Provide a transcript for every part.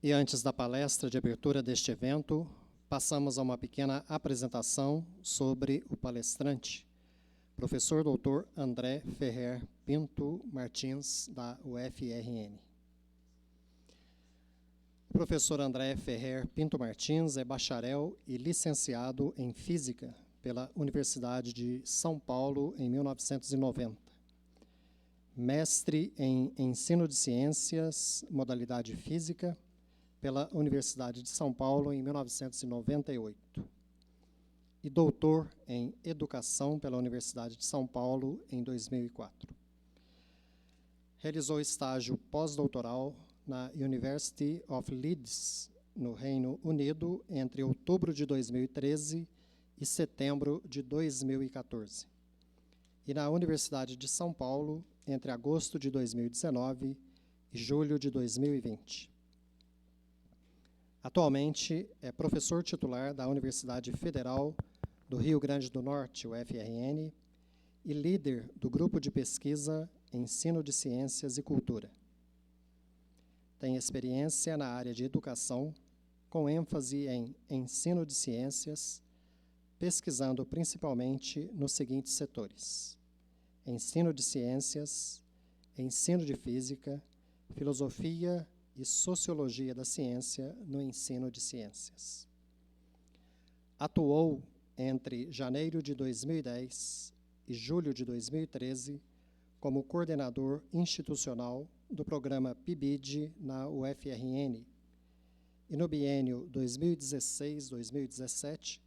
E antes da palestra de abertura deste evento, passamos a uma pequena apresentação sobre o palestrante, professor Dr. André Ferrer Pinto Martins, da UFRN. O professor André Ferrer Pinto Martins é bacharel e licenciado em Física pela Universidade de São Paulo em 1990. Mestre em Ensino de Ciências, modalidade Física, pela Universidade de São Paulo em 1998. E doutor em Educação pela Universidade de São Paulo em 2004. Realizou estágio pós-doutoral na University of Leeds, no Reino Unido, entre outubro de 2013 e setembro de 2014. E na Universidade de São Paulo, entre agosto de 2019 e julho de 2020. Atualmente é professor titular da Universidade Federal do Rio Grande do Norte, UFRN, e líder do grupo de pesquisa Ensino de Ciências e Cultura. Tem experiência na área de educação, com ênfase em ensino de ciências, pesquisando principalmente nos seguintes setores: ensino de ciências, ensino de física, filosofia e sociologia da ciência no ensino de ciências. Atuou entre janeiro de 2010 e julho de 2013 como coordenador institucional do programa PIBID na UFRN e no biênio 2016-2017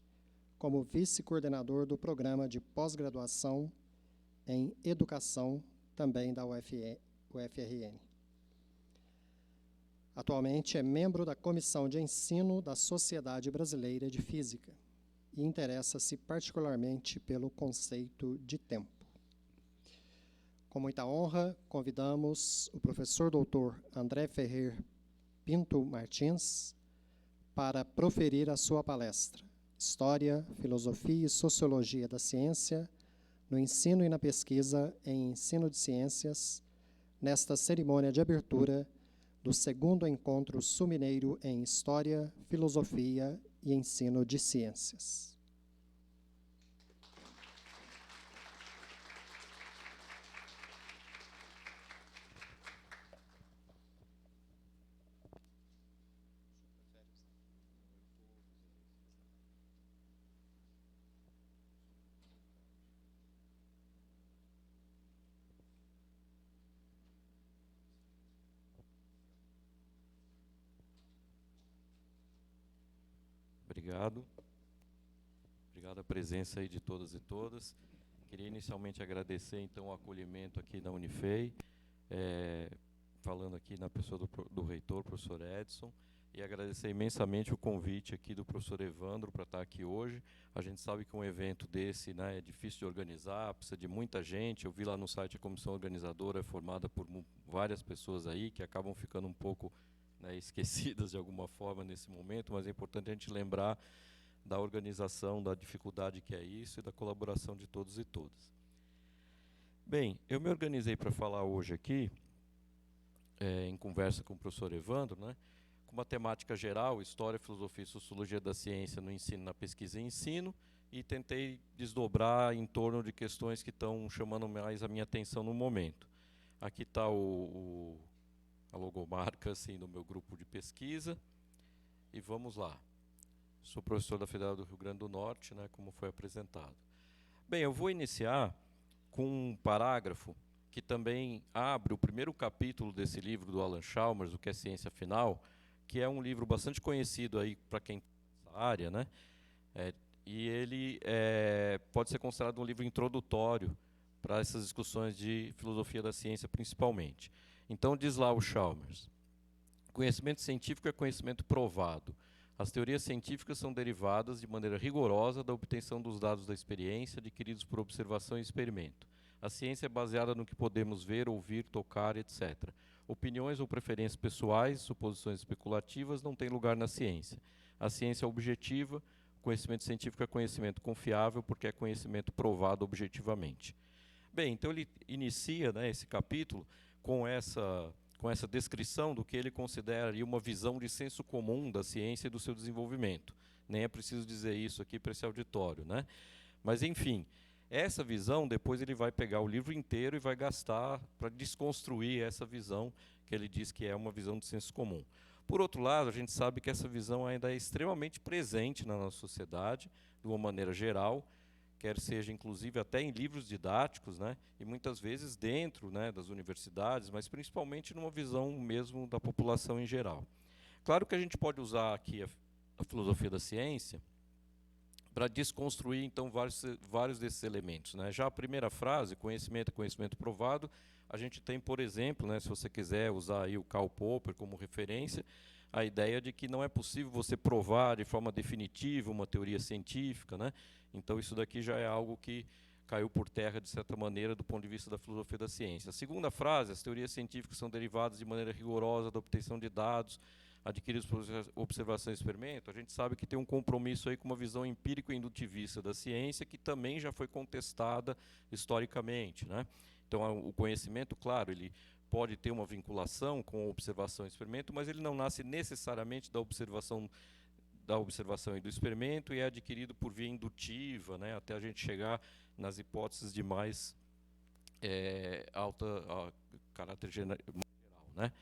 como vice-coordenador do programa de pós-graduação em educação também da UFRN. Atualmente é membro da Comissão de Ensino da Sociedade Brasileira de Física e interessa-se particularmente pelo conceito de tempo. Com muita honra, convidamos o professor Dr. André Ferrer Pinto Martins para proferir a sua palestra História, Filosofia e Sociologia da Ciência no Ensino e na Pesquisa em Ensino de Ciências, nesta cerimônia de abertura do segundo encontro sul-mineiro em História, Filosofia e Ensino de Ciências. Obrigado. Obrigado a presença aí de todas e todas. Queria inicialmente agradecer, então, o acolhimento aqui na Unifei, falando aqui na pessoa do reitor, professor Edson, e agradecer imensamente o convite aqui do professor Evandro para estar aqui hoje. A gente sabe que um evento desse, né, é difícil de organizar, precisa de muita gente. Eu vi lá no site a comissão organizadora é formada por várias pessoas aí que acabam ficando um pouco, né, esquecidas de alguma forma nesse momento, mas é importante a gente lembrar da organização, da dificuldade que é isso e da colaboração de todos e todas. Bem, eu me organizei para falar hoje aqui, em conversa com o professor Evandro, né, com uma temática geral, História, Filosofia e Sociologia da Ciência no Ensino, na Pesquisa e Ensino, e tentei desdobrar em torno de questões que estão chamando mais a minha atenção no momento. Aqui está a logomarca assim, do meu grupo de pesquisa. E vamos lá. Sou professor da Federal do Rio Grande do Norte, né, como foi apresentado. Bem, eu vou iniciar com um parágrafo que também abre o primeiro capítulo desse livro do Alan Chalmers, O que é Ciência Afinal, que é um livro bastante conhecido aí para quem está nessa área, né? E ele pode ser considerado um livro introdutório para essas discussões de filosofia da ciência, principalmente. Então, diz lá o Chalmers: conhecimento científico é conhecimento provado. As teorias científicas são derivadas de maneira rigorosa da obtenção dos dados da experiência adquiridos por observação e experimento. A ciência é baseada no que podemos ver, ouvir, tocar, etc. Opiniões ou preferências pessoais, suposições especulativas não têm lugar na ciência. A ciência é objetiva, o conhecimento científico é conhecimento confiável porque é conhecimento provado objetivamente. Bem, então ele inicia, né, esse capítulo com essa com essa descrição do que ele considera ali uma visão de senso comum da ciência e do seu desenvolvimento. Nem é preciso dizer isso aqui para esse auditório, né? Mas, enfim, essa visão, depois ele vai pegar o livro inteiro e vai gastar para desconstruir essa visão que ele diz que é uma visão de senso comum. Por outro lado, a gente sabe que essa visão ainda é extremamente presente na nossa sociedade, de uma maneira geral, quer seja inclusive até em livros didáticos, né, e muitas vezes dentro, né, das universidades, mas principalmente numa visão mesmo da população em geral. Claro que a gente pode usar aqui a filosofia da ciência para desconstruir, então, vários desses elementos, né. Já a primeira frase, conhecimento é conhecimento provado, a gente tem, por exemplo, né, se você quiser usar aí o Karl Popper como referência, a ideia de que não é possível você provar de forma definitiva uma teoria científica, né? Então, isso daqui já é algo que caiu por terra, de certa maneira, do ponto de vista da filosofia da ciência. A segunda frase, as teorias científicas são derivadas de maneira rigorosa da obtenção de dados adquiridos por observação e experimento. A gente sabe que tem um compromisso aí com uma visão empírico-indutivista da ciência, que também já foi contestada historicamente, né? Então, o conhecimento, claro, ele pode ter uma vinculação com a observação e experimento, mas ele não nasce necessariamente da observação e do experimento e é adquirido por via indutiva, né, até a gente chegar nas hipóteses de mais caráter geral, né.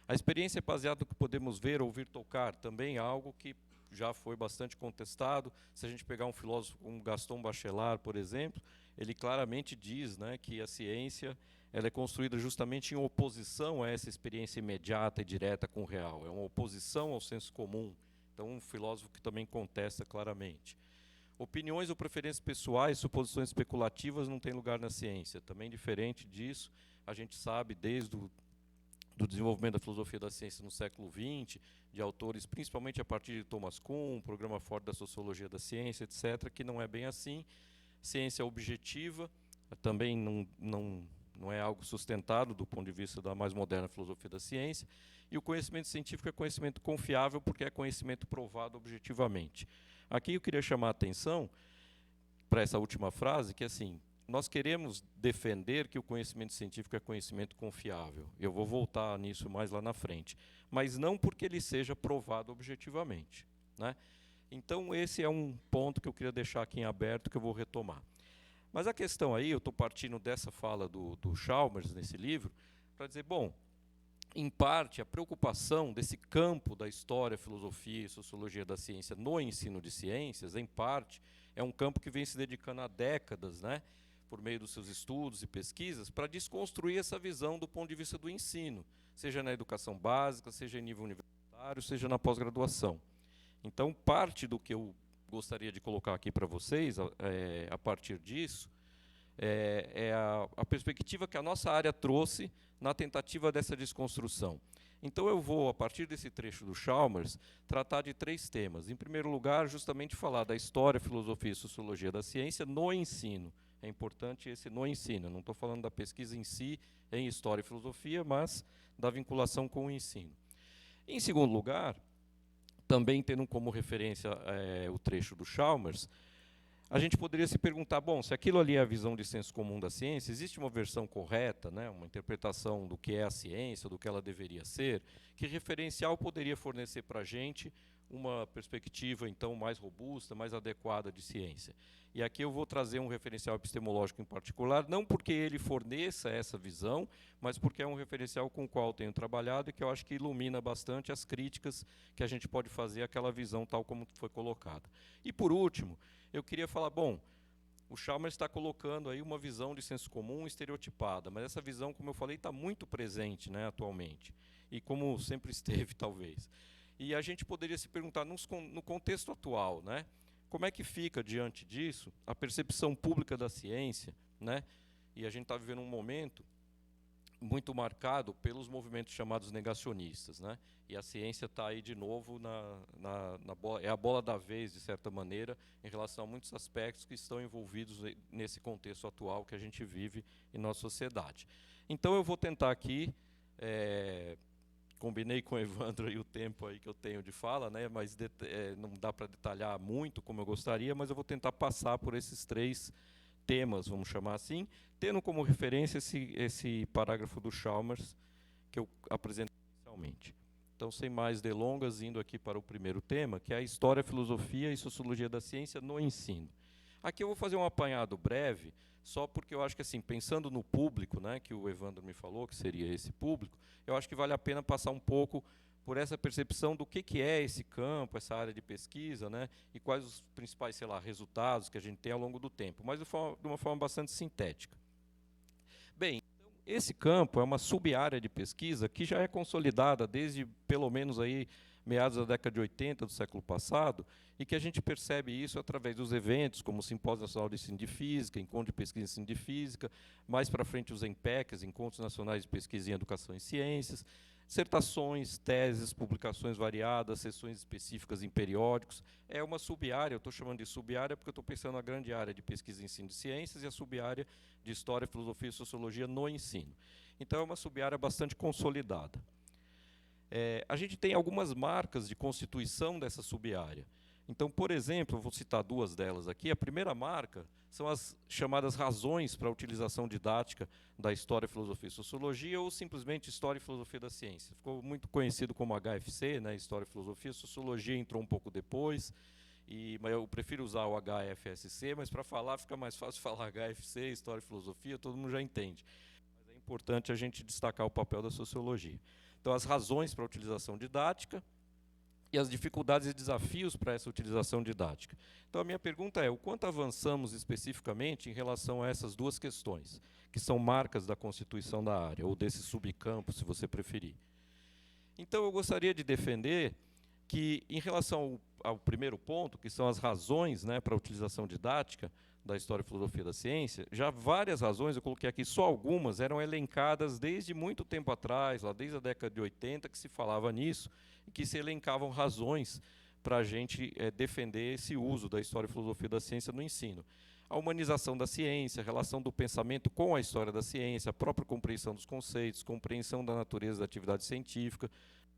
A experiência é baseada no que podemos ver, ouvir, tocar, também é algo que já foi bastante contestado. Se a gente pegar um filósofo como Gaston Bachelard, por exemplo, ele claramente diz, né, que a ciência ela é construída justamente em oposição a essa experiência imediata e direta com o real. É uma oposição ao senso comum. Então, um filósofo que também contesta claramente. Opiniões ou preferências pessoais, suposições especulativas não têm lugar na ciência. Também diferente disso, a gente sabe desde do desenvolvimento da filosofia da ciência no século XX, de autores, principalmente a partir de Thomas Kuhn, um programa forte da sociologia da ciência, etc., que não é bem assim. Ciência objetiva também não é algo sustentado do ponto de vista da mais moderna filosofia da ciência, e o conhecimento científico é conhecimento confiável porque é conhecimento provado objetivamente. Aqui eu queria chamar a atenção para essa última frase, que assim, nós queremos defender que o conhecimento científico é conhecimento confiável. Eu vou voltar nisso mais lá na frente. Mas não porque ele seja provado objetivamente, né? Então, esse é um ponto que eu queria deixar aqui em aberto, que eu vou retomar. Mas a questão aí, eu estou partindo dessa fala do Chalmers nesse livro, para dizer, bom, em parte, a preocupação desse campo da história, filosofia e sociologia da ciência no ensino de ciências, em parte, é um campo que vem se dedicando há décadas, né, por meio dos seus estudos e pesquisas, para desconstruir essa visão do ponto de vista do ensino, seja na educação básica, seja em nível universitário, seja na pós-graduação. Então, parte do que eu gostaria de colocar aqui para vocês, a partir disso, é a perspectiva que a nossa área trouxe na tentativa dessa desconstrução. Então, eu vou, a partir desse trecho do Chalmers, tratar de 3 temas. Em primeiro lugar, justamente falar da história, filosofia e sociologia da ciência no ensino. É importante esse no ensino. Não estou falando da pesquisa em si, em história e filosofia, mas da vinculação com o ensino. Em segundo lugar, também tendo como referência o trecho do Chalmers, a gente poderia se perguntar, bom, se aquilo ali é a visão de senso comum da ciência, existe uma versão correta, né, uma interpretação do que é a ciência, do que ela deveria ser, que referencial poderia fornecer para a gente uma perspectiva, então, mais robusta, mais adequada de ciência? E aqui eu vou trazer um referencial epistemológico em particular, não porque ele forneça essa visão, mas porque é um referencial com o qual tenho trabalhado e que eu acho que ilumina bastante as críticas que a gente pode fazer àquela visão tal como foi colocada. E, por último, eu queria falar, bom, o Chalmers está colocando aí uma visão de senso comum estereotipada, mas essa visão, como eu falei, está muito presente, né, atualmente, e como sempre esteve, talvez. E a gente poderia se perguntar, no contexto atual, né, como é que fica, diante disso, a percepção pública da ciência, né, e a gente está vivendo um momento muito marcado pelos movimentos chamados negacionistas, né? E a ciência está aí de novo é a bola da vez, de certa maneira, em relação a muitos aspectos que estão envolvidos nesse contexto atual que a gente vive em nossa sociedade. Então eu vou tentar aqui, combinei com o Evandro aí o tempo aí que eu tenho de fala, né? Mas não dá para detalhar muito como eu gostaria, mas eu vou tentar passar por esses 3 temas, vamos chamar assim, tendo como referência esse parágrafo do Chalmers, que eu apresentei inicialmente. Então, sem mais delongas, indo aqui para o primeiro tema, que é a História, Filosofia e Sociologia da Ciência no ensino. Aqui eu vou fazer um apanhado breve, só porque eu acho que, assim, pensando no público, né, que o Evandro me falou, que seria esse público, eu acho que vale a pena passar um pouco por essa percepção do que é esse campo, essa área de pesquisa, né, e quais os principais, sei lá, resultados que a gente tem ao longo do tempo, mas de uma forma bastante sintética. Bem, então, esse campo é uma sub-área de pesquisa que já é consolidada desde, pelo menos, aí, meados da década de 80 do século passado, e que a gente percebe isso através dos eventos, como o Simpósio Nacional de Ensino de Física, Encontro de Pesquisa e Ensino de Física, mais para frente os ENPECs, Encontros Nacionais de Pesquisa em Educação e Ciências, dissertações, teses, publicações variadas, sessões específicas em periódicos. É uma sub-área, eu estou chamando de sub-área porque eu estou pensando na grande área de pesquisa e ensino de ciências e a sub-área de História, Filosofia e Sociologia no ensino. Então, é uma sub-área bastante consolidada. A gente tem algumas marcas de constituição dessa sub-área. Então, por exemplo, eu vou citar duas delas aqui. A primeira marca são as chamadas razões para a utilização didática da História, Filosofia e Sociologia, ou simplesmente História e Filosofia da Ciência. Ficou muito conhecido como HFC, né, História, Filosofia. Sociologia entrou um pouco depois, mas eu prefiro usar o HFSC, mas para falar fica mais fácil falar HFC, História e Filosofia, todo mundo já entende. Mas é importante a gente destacar o papel da sociologia. Então, as razões para a utilização didática e as dificuldades e desafios para essa utilização didática. Então, a minha pergunta é, o quanto avançamos especificamente em relação a essas duas questões, que são marcas da constituição da área, ou desse subcampo, se você preferir. Então, eu gostaria de defender que, em relação ao primeiro ponto, que são as razões, né, para a utilização didática da História e Filosofia da Ciência, já várias razões, eu coloquei aqui só algumas, eram elencadas desde muito tempo atrás, lá desde a década de 80, que se falava nisso, e que se elencavam razões para a gente defender esse uso da História e Filosofia da Ciência no ensino. A humanização da ciência, a relação do pensamento com a história da ciência, a própria compreensão dos conceitos, compreensão da natureza da atividade científica,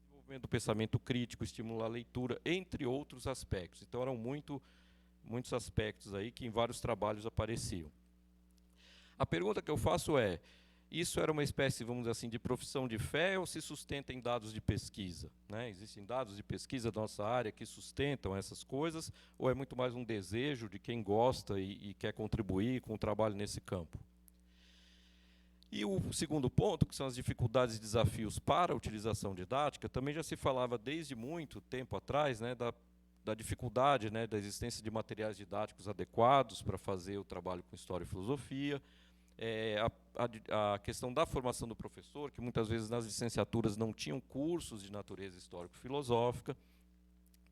desenvolvimento do pensamento crítico, estimular a leitura, entre outros aspectos. Então, eram muitos aspectos aí que em vários trabalhos apareciam. A pergunta que eu faço é, isso era uma espécie, vamos dizer assim, de profissão de fé ou se sustenta em dados de pesquisa? Né? Existem dados de pesquisa da nossa área que sustentam essas coisas ou é muito mais um desejo de quem gosta e quer contribuir com o trabalho nesse campo? E o segundo ponto, que são as dificuldades e desafios para a utilização didática, também já se falava desde muito tempo atrás, né, da dificuldade, né, da existência de materiais didáticos adequados para fazer o trabalho com História e Filosofia, a questão da formação do professor, que muitas vezes nas licenciaturas não tinham cursos de natureza histórico-filosófica,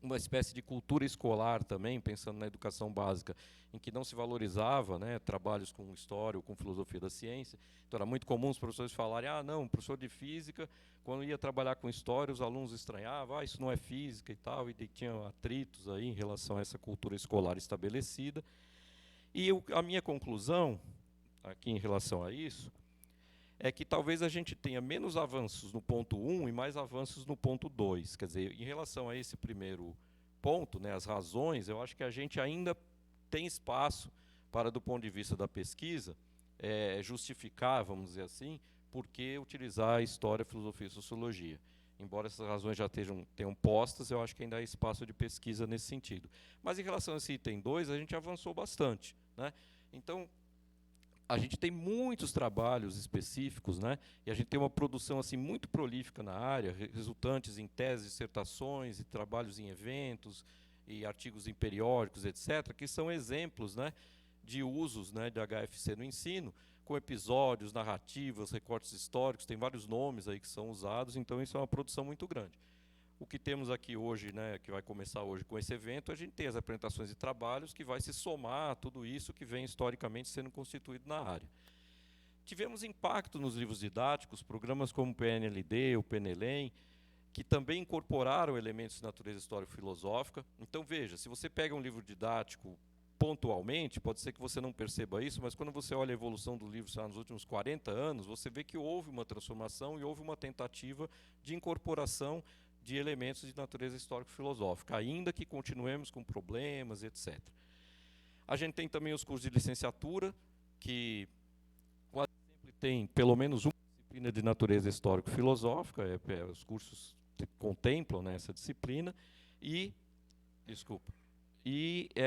uma espécie de cultura escolar também, pensando na educação básica, em que não se valorizava, né, trabalhos com história ou com filosofia da ciência. Então, era muito comum os professores falarem, não, professor de física, quando ia trabalhar com história, os alunos estranhavam, isso não é física e tal, e tinham atritos aí em relação a essa cultura escolar estabelecida. E a minha conclusão, aqui em relação a isso, é que talvez a gente tenha menos avanços no ponto 1 e mais avanços no ponto 2. Quer dizer, em relação a esse primeiro ponto, né, as razões, eu acho que a gente ainda tem espaço para, do ponto de vista da pesquisa, justificar, vamos dizer assim, por que utilizar a História, Filosofia e Sociologia. Embora essas razões já tenham postas, eu acho que ainda há espaço de pesquisa nesse sentido. Mas em relação a esse item 2, a gente avançou bastante, né? Então, a gente tem muitos trabalhos específicos, né? E a gente tem uma produção assim muito prolífica na área, resultantes em teses, dissertações e trabalhos em eventos e artigos em periódicos, etc., que são exemplos, né, de usos, né, de HFC no ensino, com episódios, narrativas, recortes históricos, tem vários nomes aí que são usados, então isso é uma produção muito grande. O que temos aqui hoje, né, que vai começar hoje com esse evento, a gente tem as apresentações de trabalhos que vai se somar a tudo isso que vem historicamente sendo constituído na área. Tivemos impacto nos livros didáticos, programas como o PNLD, o PNELEM, que também incorporaram elementos de natureza histórico-filosófica. Então, veja, se você pega um livro didático pontualmente, pode ser que você não perceba isso, mas quando você olha a evolução do livro nos últimos 40 anos, você vê que houve uma transformação e houve uma tentativa de incorporação de elementos de natureza histórico-filosófica, ainda que continuemos com problemas, etc. A gente tem também os cursos de licenciatura, que quase sempre tem pelo menos uma disciplina de natureza histórico-filosófica, os cursos contemplam, né, essa disciplina, e,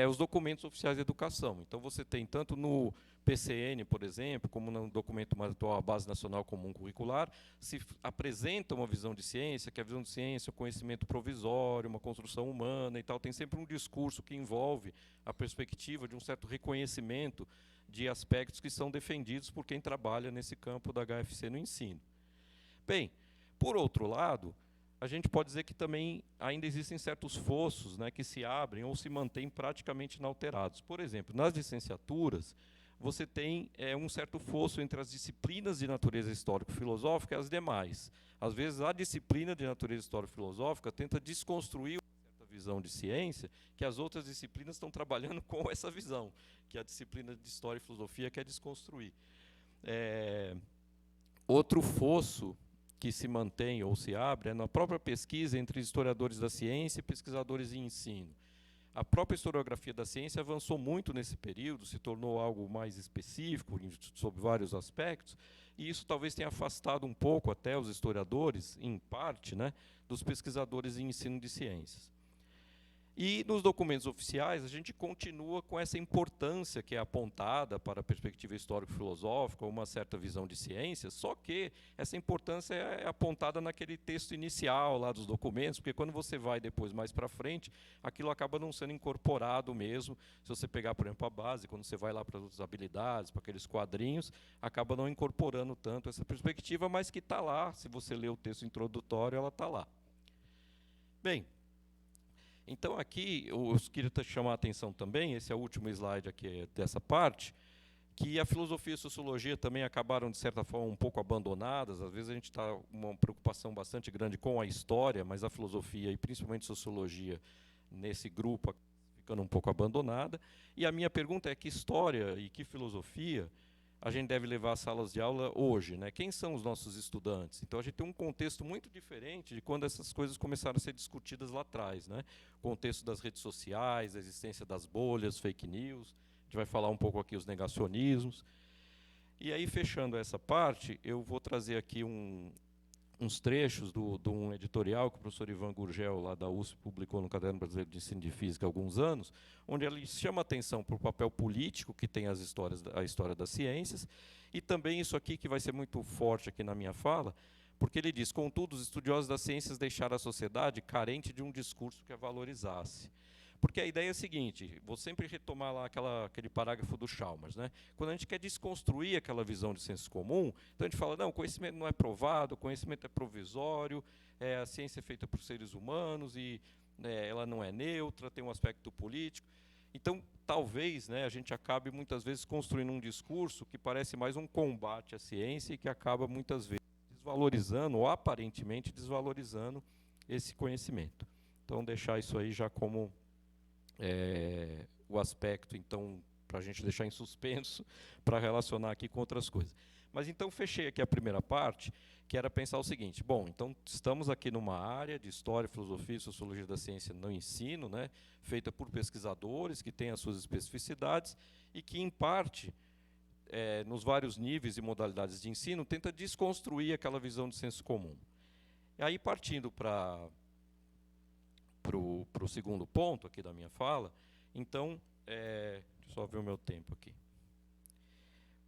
os documentos oficiais de educação. Então, você tem tanto no PCN, por exemplo, como no documento mais atual, a Base Nacional Comum Curricular, se apresenta uma visão de ciência, que a visão de ciência é o conhecimento provisório, uma construção humana e tal, tem sempre um discurso que envolve a perspectiva de um certo reconhecimento de aspectos que são defendidos por quem trabalha nesse campo da HFC no ensino. Bem, por outro lado, a gente pode dizer que também ainda existem certos fossos, né, que se abrem ou se mantêm praticamente inalterados. Por exemplo, nas licenciaturas, você tem um certo fosso entre as disciplinas de natureza histórico-filosófica e as demais. Às vezes, a disciplina de natureza histórico-filosófica tenta desconstruir uma certa visão de ciência que as outras disciplinas estão trabalhando com essa visão, que a disciplina de História e Filosofia quer desconstruir. Outro fosso que se mantém ou se abre é na própria pesquisa entre historiadores da ciência e pesquisadores em ensino. A própria historiografia da ciência avançou muito nesse período, se tornou algo mais específico sobre vários aspectos, e isso talvez tenha afastado um pouco até os historiadores, em parte, né, dos pesquisadores em ensino de ciências. E nos documentos oficiais, a gente continua com essa importância que é apontada para a perspectiva histórico-filosófica, uma certa visão de ciência, só que essa importância é apontada naquele texto inicial lá dos documentos, porque quando você vai depois mais para frente, aquilo acaba não sendo incorporado mesmo. Se você pegar, por exemplo, a base, quando você vai lá para as habilidades, para aqueles quadrinhos, acaba não incorporando tanto essa perspectiva, mas que está lá, se você ler o texto introdutório, ela está lá. Bem, então, aqui, eu queria chamar a atenção também, esse é o último slide aqui dessa parte, que a filosofia e a sociologia também acabaram, de certa forma, um pouco abandonadas. Às vezes a gente está com uma preocupação bastante grande com a história, mas a filosofia, e principalmente a sociologia, nesse grupo, ficando um pouco abandonada. E a minha pergunta é: que história e que filosofia a gente deve levar às salas de aula hoje, né? Quem são os nossos estudantes? Então, a gente tem um contexto muito diferente de quando essas coisas começaram a ser discutidas lá atrás, né? O contexto das redes sociais, a existência das bolhas, fake news, a gente vai falar um pouco aqui os negacionismos. E aí, fechando essa parte, eu vou trazer aqui uns trechos de um editorial que o professor Ivan Gurgel, lá da USP, publicou no Caderno Brasileiro de Ensino de Física há alguns anos, onde ele chama atenção para o papel político que tem a história das ciências, e também isso aqui que vai ser muito forte aqui na minha fala, porque ele diz: contudo, os estudiosos das ciências deixaram a sociedade carente de um discurso que a valorizasse. Porque a ideia é a seguinte, vou sempre retomar lá aquele parágrafo do Chalmers, né? Quando a gente quer desconstruir aquela visão de senso comum, então a gente fala: não, o conhecimento não é provado, o conhecimento é provisório, a ciência é feita por seres humanos e ela não é neutra, tem um aspecto político. Então, talvez, né, a gente acabe muitas vezes construindo um discurso que parece mais um combate à ciência e que acaba muitas vezes desvalorizando, ou aparentemente desvalorizando, esse conhecimento. Então, deixar isso aí já como o aspecto, então, para a gente deixar em suspenso, para relacionar aqui com outras coisas. Mas então fechei aqui a primeira parte, que era pensar o seguinte: bom, então estamos aqui numa área de história, filosofia e sociologia da ciência no ensino, né, feita por pesquisadores que têm as suas especificidades e que, em parte, nos vários níveis e modalidades de ensino, tenta desconstruir aquela visão de senso comum. E aí, partindo para o segundo ponto aqui da minha fala, então, deixa eu só ver o meu tempo aqui.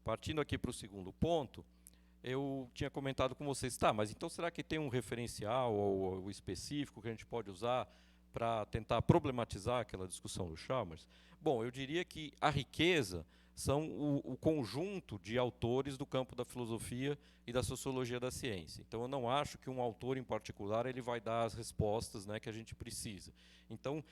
Partindo aqui para o segundo ponto, eu tinha comentado com vocês, tá, mas então será que tem um referencial ou específico que a gente pode usar para tentar problematizar aquela discussão do Chalmers? Bom, eu diria que a riqueza são o conjunto de autores do campo da filosofia e da sociologia da ciência. Então, eu não acho que um autor em particular ele vai dar as respostas, né, que a gente precisa. Então,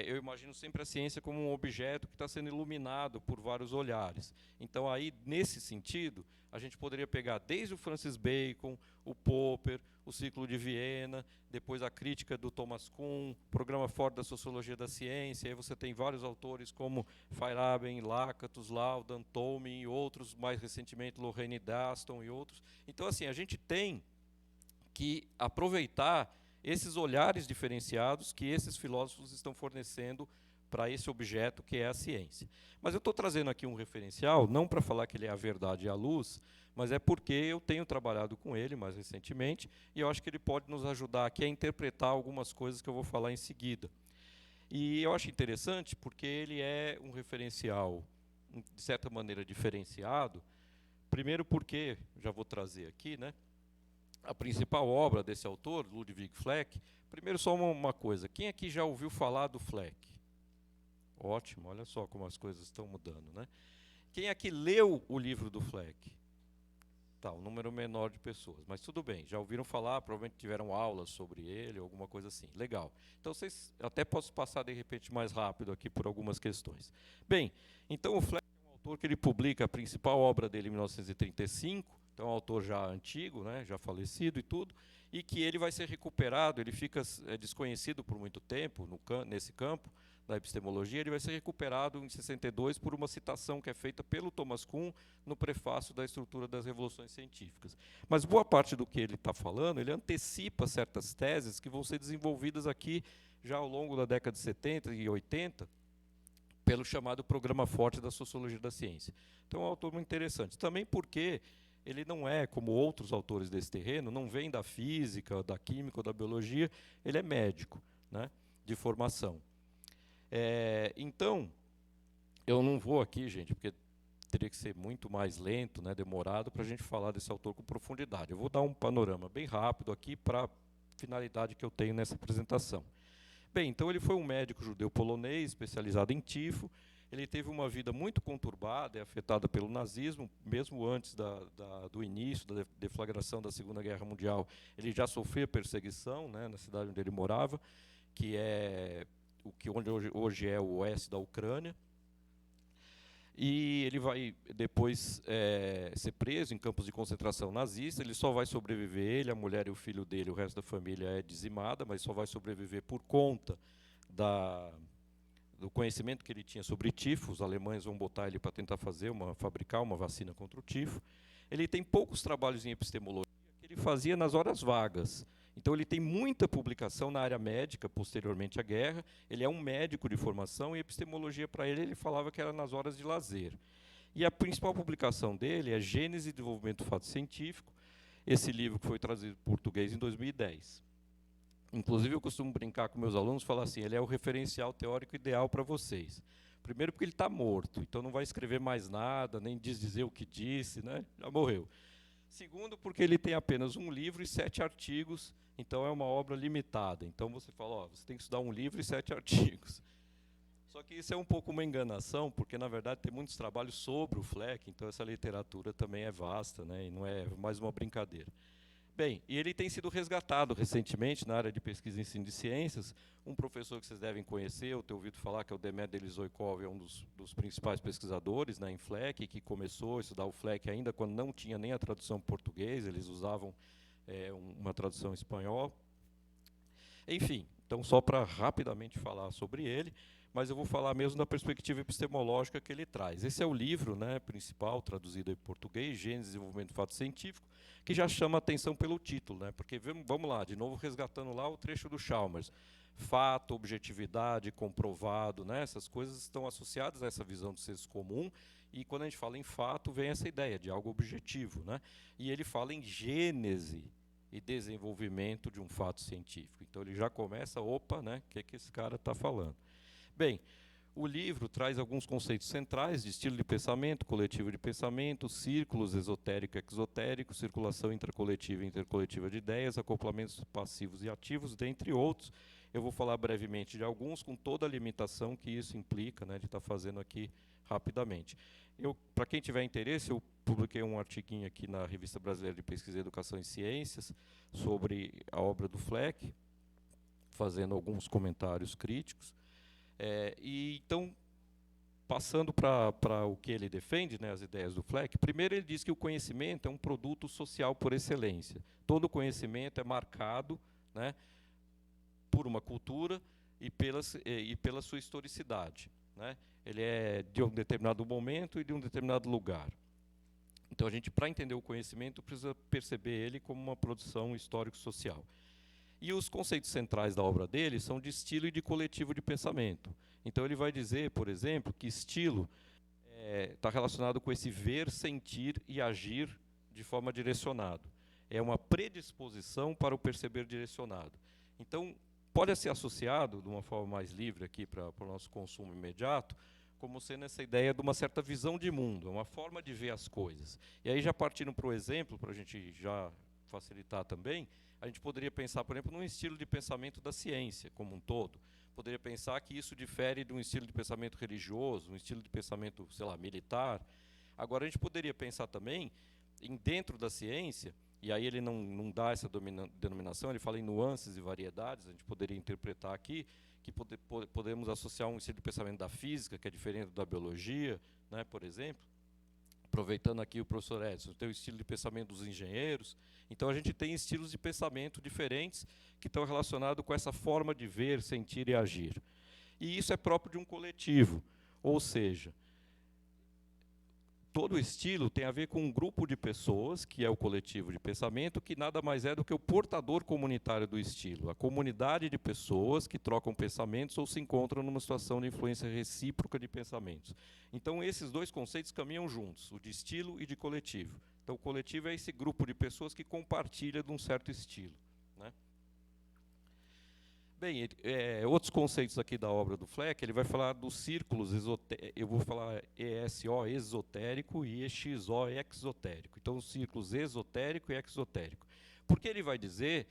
eu imagino sempre a ciência como um objeto que está sendo iluminado por vários olhares. Então, aí, nesse sentido, a gente poderia pegar desde o Francis Bacon, o Popper, o Ciclo de Viena, depois a crítica do Thomas Kuhn, o programa Ford da Sociologia da Ciência, aí você tem vários autores como Feyerabend, Lakatos, Laudan, Tolmin e outros, mais recentemente Lorraine Daston e outros. Então, assim, a gente tem que aproveitar esses olhares diferenciados que esses filósofos estão fornecendo para esse objeto que é a ciência. Mas eu estou trazendo aqui um referencial, não para falar que ele é a verdade e a luz, mas é porque eu tenho trabalhado com ele mais recentemente, e eu acho que ele pode nos ajudar aqui a interpretar algumas coisas que eu vou falar em seguida. E eu acho interessante porque ele é um referencial, de certa maneira, diferenciado. Primeiro porque, já vou trazer aqui, né, a principal obra desse autor, Ludwig Fleck. Primeiro, só uma coisa. Quem aqui já ouviu falar do Fleck? Ótimo, olha só como as coisas estão mudando, né? Quem aqui leu o livro do Fleck? Tá, um número menor de pessoas, mas tudo bem, já ouviram falar, provavelmente tiveram aulas sobre ele, alguma coisa assim. Legal. Então, vocês até posso passar, de repente, mais rápido aqui por algumas questões. Bem, então o Fleck é um autor que ele publica a principal obra dele em 1935, então é um autor já antigo, né, já falecido e tudo, e que ele vai ser recuperado, ele fica desconhecido por muito tempo nesse campo da epistemologia, ele vai ser recuperado em 62 por uma citação que é feita pelo Thomas Kuhn no prefácio da Estrutura das Revoluções Científicas. Mas boa parte do que ele está falando, ele antecipa certas teses que vão ser desenvolvidas aqui já ao longo da década de 70 e 80, pelo chamado Programa Forte da Sociologia da Ciência. Então é um autor muito interessante. Também porque ele não é, como outros autores desse terreno, não vem da física, da química ou da biologia, ele é médico, né, de formação. Então, eu não vou aqui, gente, porque teria que ser muito mais lento, né, demorado, para a gente falar desse autor com profundidade. Eu vou dar um panorama bem rápido aqui para a finalidade que eu tenho nessa apresentação. Bem, então ele foi um médico judeu polonês, especializado em tifo. Ele teve uma vida muito conturbada e afetada pelo nazismo, mesmo antes do início, da deflagração da Segunda Guerra Mundial. Ele já sofria perseguição, né, na cidade onde ele morava, que é onde hoje é o oeste da Ucrânia. E ele vai depois ser preso em campos de concentração nazista. Ele só vai sobreviver, ele, a mulher e o filho dele, o resto da família é dizimada, mas só vai sobreviver por conta do conhecimento que ele tinha sobre tifo. Os alemães vão botar ele para tentar fabricar uma vacina contra o tifo. Ele tem poucos trabalhos em epistemologia que ele fazia nas horas vagas. Então, ele tem muita publicação na área médica, posteriormente à guerra. Ele é um médico de formação, e epistemologia, para ele falava que era nas horas de lazer. E a principal publicação dele é Gênese e Desenvolvimento do Fato Científico, esse livro que foi traduzido para português em 2010. Inclusive, eu costumo brincar com meus alunos, falar assim, ele é o referencial teórico ideal para vocês. Primeiro, porque ele está morto, então não vai escrever mais nada, nem dizer o que disse, né? Já morreu. Segundo, porque ele tem apenas um livro e 7 artigos, então é uma obra limitada. Então você fala, ó, você tem que estudar um livro e 7 artigos. Só que isso é um pouco uma enganação, porque na verdade tem muitos trabalhos sobre o Fleck, então essa literatura também é vasta, né, e não é mais uma brincadeira. Bem, e ele tem sido resgatado recentemente na área de pesquisa e ensino de ciências. Um professor que vocês devem conhecer, eu tenho ouvido falar, que é o Demet Delizoikov, é um dos principais pesquisadores, né, em Fleck, que começou a estudar o Fleck ainda quando não tinha nem a tradução em português, eles usavam uma tradução em espanhol. Enfim, então só para rapidamente falar sobre ele, mas eu vou falar mesmo da perspectiva epistemológica que ele traz. Esse é o livro, né, principal, traduzido em português, Gênese e Desenvolvimento do Fato Científico, que já chama a atenção pelo título, né, porque vamos lá, de novo resgatando lá o trecho do Chalmers. Fato, objetividade, comprovado, né, essas coisas estão associadas a essa visão do senso comum, e quando a gente fala em fato, vem essa ideia de algo objetivo, né, e ele fala em gênese e desenvolvimento de um fato científico. Então ele já começa, opa, né, o que esse cara está falando? Bem, o livro traz alguns conceitos centrais de estilo de pensamento, coletivo de pensamento, círculos esotérico e exotérico, circulação intracoletiva e intercoletiva de ideias, acoplamentos passivos e ativos, dentre outros. Eu vou falar brevemente de alguns, com toda a limitação que isso implica, né, de estar fazendo aqui rapidamente. Para quem tiver interesse, eu publiquei um artiguinho aqui na Revista Brasileira de Pesquisa e Educação em Ciências sobre a obra do Fleck, fazendo alguns comentários críticos. Então, passando para o que ele defende, né, as ideias do Fleck, primeiro ele diz que o conhecimento é um produto social por excelência. Todo conhecimento é marcado, né, por uma cultura e pela sua historicidade, né? Ele é de um determinado momento e de um determinado lugar. Então, a gente, para entender o conhecimento, precisa perceber ele como uma produção histórico-social. E os conceitos centrais da obra dele são de estilo e de coletivo de pensamento. Então, ele vai dizer, por exemplo, que estilo está relacionado com esse ver, sentir e agir de forma direcionada. É uma predisposição para o perceber direcionado. Então, pode ser associado, de uma forma mais livre aqui para o nosso consumo imediato, como sendo essa ideia de uma certa visão de mundo, uma forma de ver as coisas. E aí, já partindo para o exemplo, para a gente já facilitar também, a gente poderia pensar, por exemplo, num estilo de pensamento da ciência como um todo. Poderia pensar que isso difere de um estilo de pensamento religioso, um estilo de pensamento, sei lá, militar. Agora, a gente poderia pensar também em dentro da ciência, e aí ele não dá essa denominação, ele fala em nuances e variedades, a gente poderia interpretar aqui que podemos associar um estilo de pensamento da física, que é diferente da biologia, né, por exemplo. Aproveitando aqui o professor Edson, tem o estilo de pensamento dos engenheiros. Então, a gente tem estilos de pensamento diferentes que estão relacionados com essa forma de ver, sentir e agir. E isso é próprio de um coletivo. Ou seja, todo estilo tem a ver com um grupo de pessoas, que é o coletivo de pensamento, que nada mais é do que o portador comunitário do estilo. A comunidade de pessoas que trocam pensamentos ou se encontram numa situação de influência recíproca de pensamentos. Então, esses dois conceitos caminham juntos, o de estilo e de coletivo. Então, o coletivo é esse grupo de pessoas que compartilha de um certo estilo, né? Bem, outros conceitos aqui da obra do Fleck, ele vai falar dos círculos esotéricos, eu vou falar ESO, esotérico, e EXO, exotérico. Então, os círculos esotérico e exotérico. Porque ele vai dizer,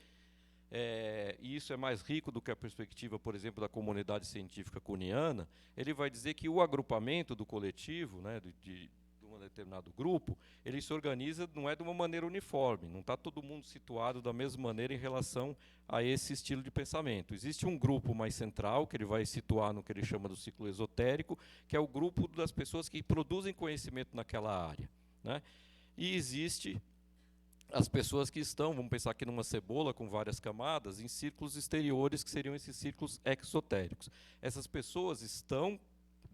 e isso é mais rico do que a perspectiva, por exemplo, da comunidade científica cuniana, ele vai dizer que o agrupamento do coletivo, né, de um determinado grupo, ele se organiza, não é de uma maneira uniforme, não está todo mundo situado da mesma maneira em relação a esse estilo de pensamento. Existe um grupo mais central, que ele vai situar no que ele chama do ciclo esotérico, que é o grupo das pessoas que produzem conhecimento naquela área, né? E existe as pessoas que estão, vamos pensar aqui numa cebola com várias camadas, em círculos exteriores, que seriam esses círculos exotéricos. Essas pessoas estão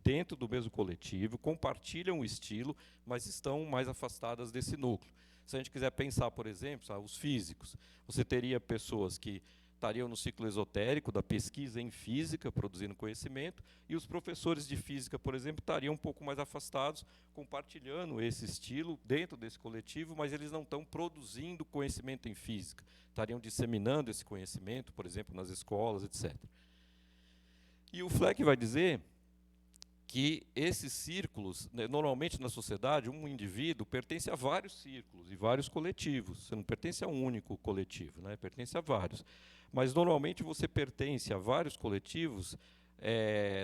dentro do mesmo coletivo, compartilham o estilo, mas estão mais afastadas desse núcleo. Se a gente quiser pensar, por exemplo, os físicos, você teria pessoas que estariam no ciclo esotérico da pesquisa em física, produzindo conhecimento, e os professores de física, por exemplo, estariam um pouco mais afastados, compartilhando esse estilo dentro desse coletivo, mas eles não estão produzindo conhecimento em física, estariam disseminando esse conhecimento, por exemplo, nas escolas, etc. E o Fleck vai dizer que esses círculos, né, normalmente na sociedade, um indivíduo pertence a vários círculos e vários coletivos. Você não pertence a um único coletivo, né? Pertence a vários. Mas, normalmente, você pertence a vários coletivos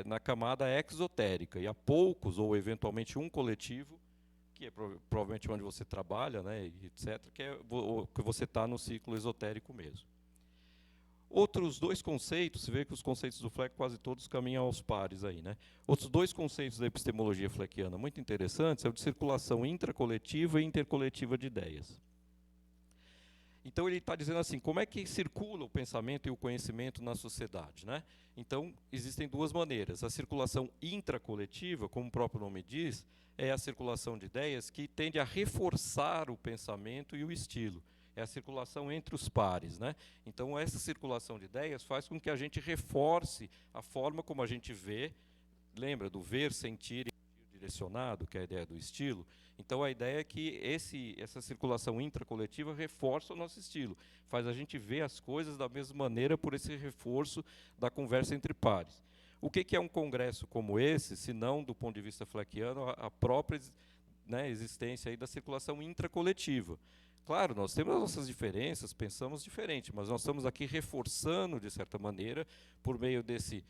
na camada exotérica, e a poucos, ou eventualmente um coletivo, que é provavelmente onde você trabalha, né, etc., que você está no ciclo esotérico mesmo. Outros dois conceitos, você vê que os conceitos do Fleck quase todos caminham aos pares aí, né? Outros dois conceitos da epistemologia fleckiana muito interessantes é o de circulação intracoletiva e intercoletiva de ideias. Então, ele está dizendo assim, como é que circula o pensamento e o conhecimento na sociedade, né? Então, existem duas maneiras. A circulação intracoletiva, como o próprio nome diz, é a circulação de ideias que tende a reforçar o pensamento e o estilo. É a circulação entre os pares, né? Então, essa circulação de ideias faz com que a gente reforce a forma como a gente vê, lembra do ver, sentir e direcionado, que é a ideia do estilo. Então, a ideia é que essa circulação intracoletiva reforça o nosso estilo, faz a gente ver as coisas da mesma maneira por esse reforço da conversa entre pares. O que é um congresso como esse, se não, do ponto de vista fleckiano, a própria, né, existência aí da circulação intracoletiva? Claro, nós temos as nossas diferenças, pensamos diferente, mas nós estamos aqui reforçando, de certa maneira, por meio desse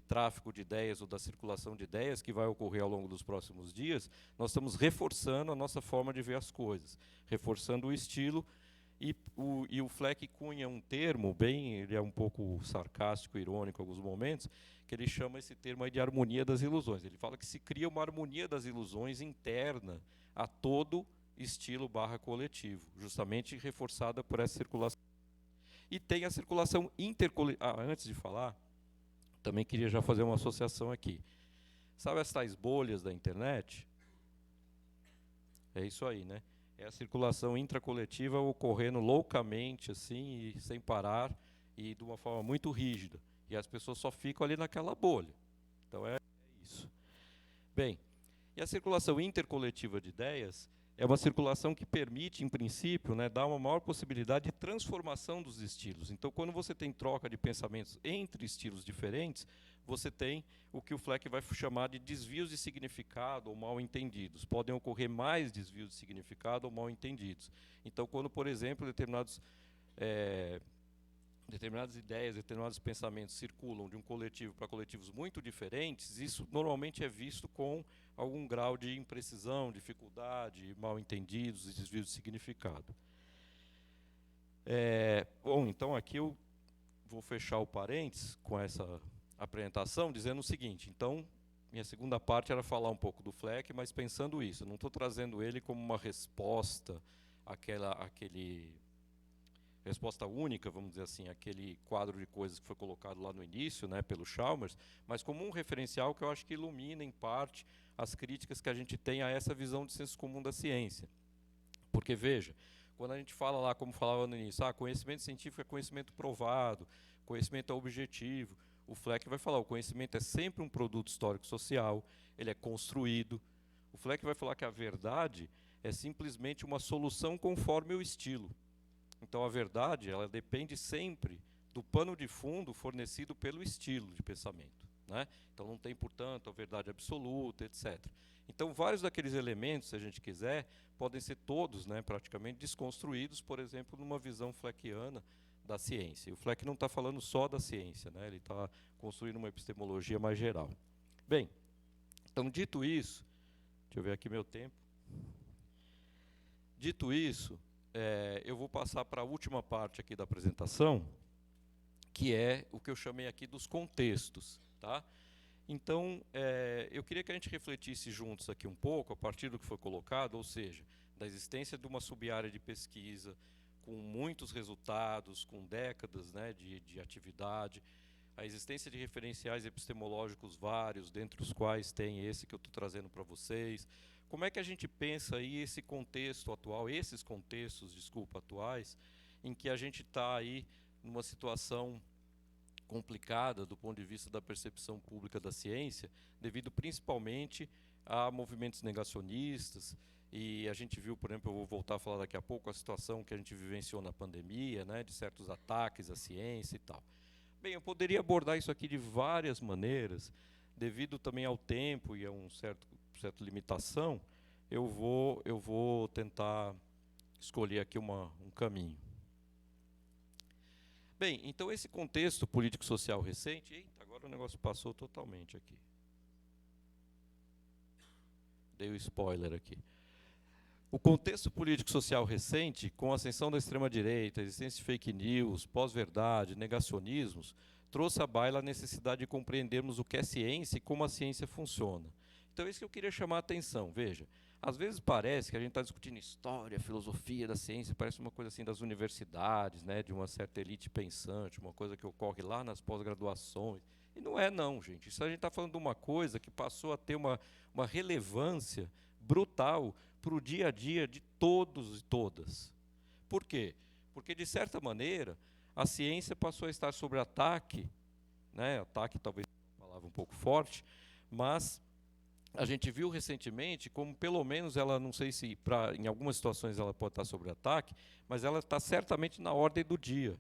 tráfico de ideias ou da circulação de ideias que vai ocorrer ao longo dos próximos dias, nós estamos reforçando a nossa forma de ver as coisas, reforçando o estilo, e o Fleck cunha um termo, ele é um pouco sarcástico, irônico em alguns momentos, que ele chama esse termo aí de harmonia das ilusões. Ele fala que se cria uma harmonia das ilusões interna a todo estilo coletivo, justamente reforçada por essa circulação. E tem a circulação intercoletiva. Antes de falar, também queria já fazer uma associação aqui. Sabe as tais bolhas da internet? É isso aí, né? É a circulação intracoletiva ocorrendo loucamente, assim, e sem parar, e de uma forma muito rígida. E as pessoas só ficam ali naquela bolha. Então, é isso. Bem, e a circulação intercoletiva de ideias é uma circulação que permite, em princípio, né, dar uma maior possibilidade de transformação dos estilos. Então, quando você tem troca de pensamentos entre estilos diferentes, você tem o que o Fleck vai chamar de desvios de significado ou mal-entendidos. Podem ocorrer mais desvios de significado ou mal-entendidos. Então, quando, por exemplo, determinadas ideias, determinados pensamentos circulam de um coletivo para coletivos muito diferentes, isso normalmente é visto com algum grau de imprecisão, dificuldade, mal-entendidos e desvios de significado. Bom, então aqui eu vou fechar o parênteses com essa apresentação, dizendo o seguinte. Então, minha segunda parte era falar um pouco do Fleck, mas pensando isso, eu não estou trazendo ele como uma resposta resposta única, vamos dizer assim, aquele quadro de coisas que foi colocado lá no início, né, pelo Chalmers, mas como um referencial que eu acho que ilumina, em parte, as críticas que a gente tem a essa visão de senso comum da ciência. Porque, veja, quando a gente fala lá, como falava no início, conhecimento científico é conhecimento provado, conhecimento é objetivo, o Fleck vai falar, o conhecimento é sempre um produto histórico-social, ele é construído. O Fleck vai falar que a verdade é simplesmente uma solução conforme o estilo. Então, a verdade, ela depende sempre do pano de fundo fornecido pelo estilo de pensamento, né? Então, não tem, portanto, a verdade absoluta, etc. Então, vários daqueles elementos, se a gente quiser, podem ser todos, né, praticamente desconstruídos, por exemplo, numa visão fleckiana da ciência. E o Fleck não está falando só da ciência, né? Ele está construindo uma epistemologia mais geral. Bem, então, dito isso, deixa eu ver aqui meu tempo. Dito isso, eu vou passar para a última parte aqui da apresentação, que é o que eu chamei aqui dos contextos. Tá? Então, eu queria que a gente refletisse juntos aqui um pouco, a partir do que foi colocado, ou seja, da existência de uma sub-área de pesquisa, com muitos resultados, com décadas, né, de atividade, a existência de referenciais epistemológicos vários, dentre os quais tem esse que eu estou trazendo para vocês. Como é que a gente pensa aí esse contexto atual, esses contextos, desculpa, atuais, em que a gente está aí numa situação complicada do ponto de vista da percepção pública da ciência, devido principalmente a movimentos negacionistas, e a gente viu, por exemplo, eu vou voltar a falar daqui a pouco, a situação que a gente vivenciou na pandemia, né, de certos ataques à ciência e tal. Bem, eu poderia abordar isso aqui de várias maneiras, devido também ao tempo e a certa limitação, eu vou tentar escolher aqui um caminho. Bem, então esse contexto político-social recente... Eita, agora o negócio passou totalmente aqui. Dei o spoiler aqui. O contexto político-social recente, com a ascensão da extrema-direita, a existência de fake news, pós-verdade, negacionismos, trouxe à baila a necessidade de compreendermos o que é ciência e como a ciência funciona. Então, é isso que eu queria chamar a atenção. Veja, às vezes parece que a gente está discutindo história, filosofia da ciência, parece uma coisa assim das universidades, né, de uma certa elite pensante, uma coisa que ocorre lá nas pós-graduações. E não é não, gente. Isso a gente está falando de uma coisa que passou a ter uma relevância brutal para o dia a dia de todos e todas. Por quê? Porque, de certa maneira, a ciência passou a estar sob ataque, né, ataque talvez uma palavra um pouco forte, mas a gente viu recentemente como, pelo menos, ela, não sei se em algumas situações ela pode estar sob ataque, mas ela está certamente na ordem do dia.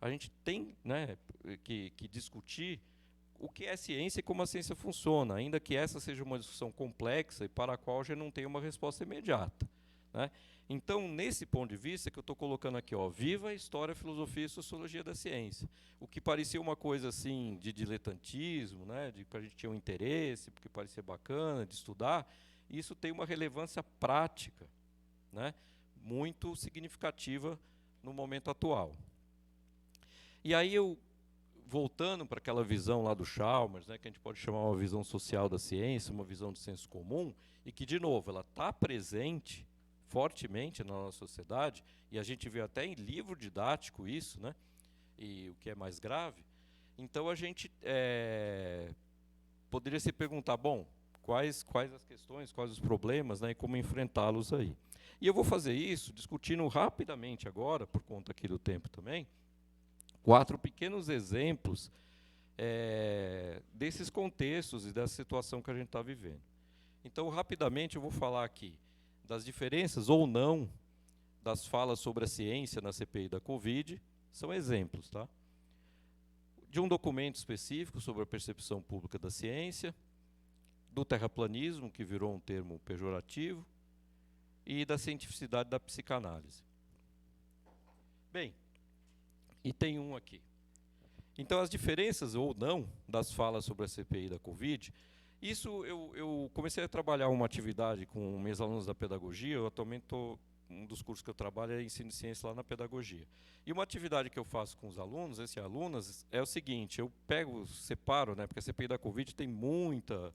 A gente tem, né, que discutir o que é ciência e como a ciência funciona, ainda que essa seja uma discussão complexa e para a qual a gente não tem uma resposta imediata, né? Então, nesse ponto de vista que eu estou colocando aqui, viva a história, a filosofia e a sociologia da ciência. O que parecia uma coisa assim de diletantismo, né, de que a gente tinha um interesse, porque parecia bacana de estudar, isso tem uma relevância prática, né, muito significativa no momento atual. E aí voltando para aquela visão lá do Chalmers, né, que a gente pode chamar uma visão social da ciência, uma visão de senso comum, e que, de novo, ela está presente fortemente na nossa sociedade, e a gente vê até em livro didático isso, né, e o que é mais grave. Então, a gente poderia se perguntar, bom, quais as questões, quais os problemas, né, e como enfrentá-los aí. E eu vou fazer isso discutindo rapidamente agora, por conta aqui do tempo também, 4 pequenos exemplos desses contextos e dessa situação que a gente está vivendo. Então, rapidamente, eu vou falar aqui das diferenças ou não das falas sobre a ciência na CPI da Covid, são exemplos, tá? De um documento específico sobre a percepção pública da ciência, do terraplanismo, que virou um termo pejorativo, e da cientificidade da psicanálise. Bem, e tem um aqui. Então, as diferenças ou não das falas sobre a CPI da Covid, isso eu comecei a trabalhar uma atividade com meus alunos da pedagogia, eu atualmente um dos cursos que eu trabalho é ensino de ciência lá na pedagogia. E uma atividade que eu faço com os alunos, e alunas, é o seguinte, eu separo, né, porque a CPI da Covid tem muitos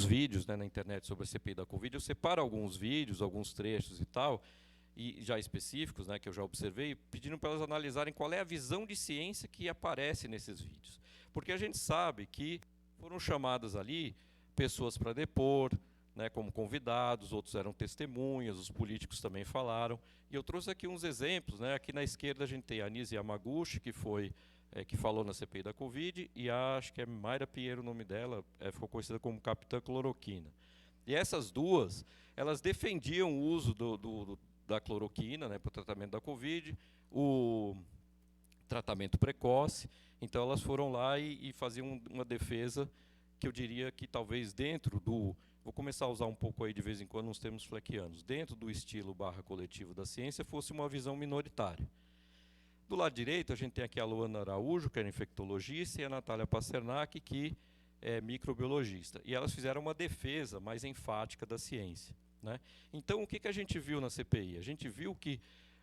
vídeos, né, na internet sobre a CPI da Covid, eu separo alguns vídeos, alguns trechos e tal, e já específicos, né, que eu já observei, pedindo para elas analisarem qual é a visão de ciência que aparece nesses vídeos. Porque a gente sabe que foram chamadas ali pessoas para depor, né, como convidados, outros eram testemunhas, os políticos também falaram. E eu trouxe aqui uns exemplos, né, aqui na esquerda a gente tem a Anise Yamaguchi, que falou na CPI da Covid, e acho que é Mayra Pinheiro o nome dela, ficou conhecida como Capitã Cloroquina. E essas duas, elas defendiam o uso da cloroquina, né, para o tratamento da Covid, o tratamento precoce. Então, elas foram lá e faziam uma defesa que eu diria que talvez dentro do... Vou começar a usar um pouco aí de vez em quando uns termos fleckianos. Dentro do estilo /coletivo da ciência, fosse uma visão minoritária. Do lado direito, a gente tem aqui a Luana Araújo, que era infectologista, e a Natália Pasternak, que é microbiologista. E elas fizeram uma defesa mais enfática da ciência, né? Então, o que a gente viu na CPI? A gente viu que,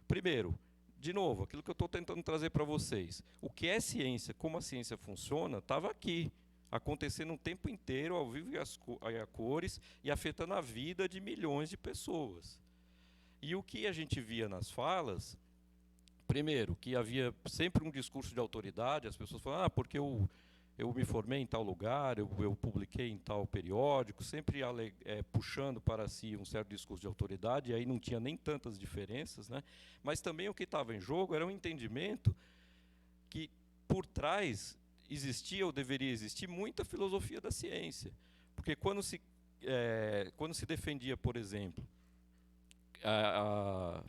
primeiro, de novo, aquilo que eu estou tentando trazer para vocês, o que é ciência, como a ciência funciona, estava aqui, acontecendo o tempo inteiro, ao vivo e a cores, e afetando a vida de milhões de pessoas. E o que a gente via nas falas, primeiro, que havia sempre um discurso de autoridade, as pessoas falavam, porque eu me formei em tal lugar, eu publiquei em tal periódico, sempre puxando para si um certo discurso de autoridade, e aí não tinha nem tantas diferenças, né? Mas também o que estava em jogo era um entendimento que, por trás, existia ou deveria existir muita filosofia da ciência. Porque quando se defendia, por exemplo, a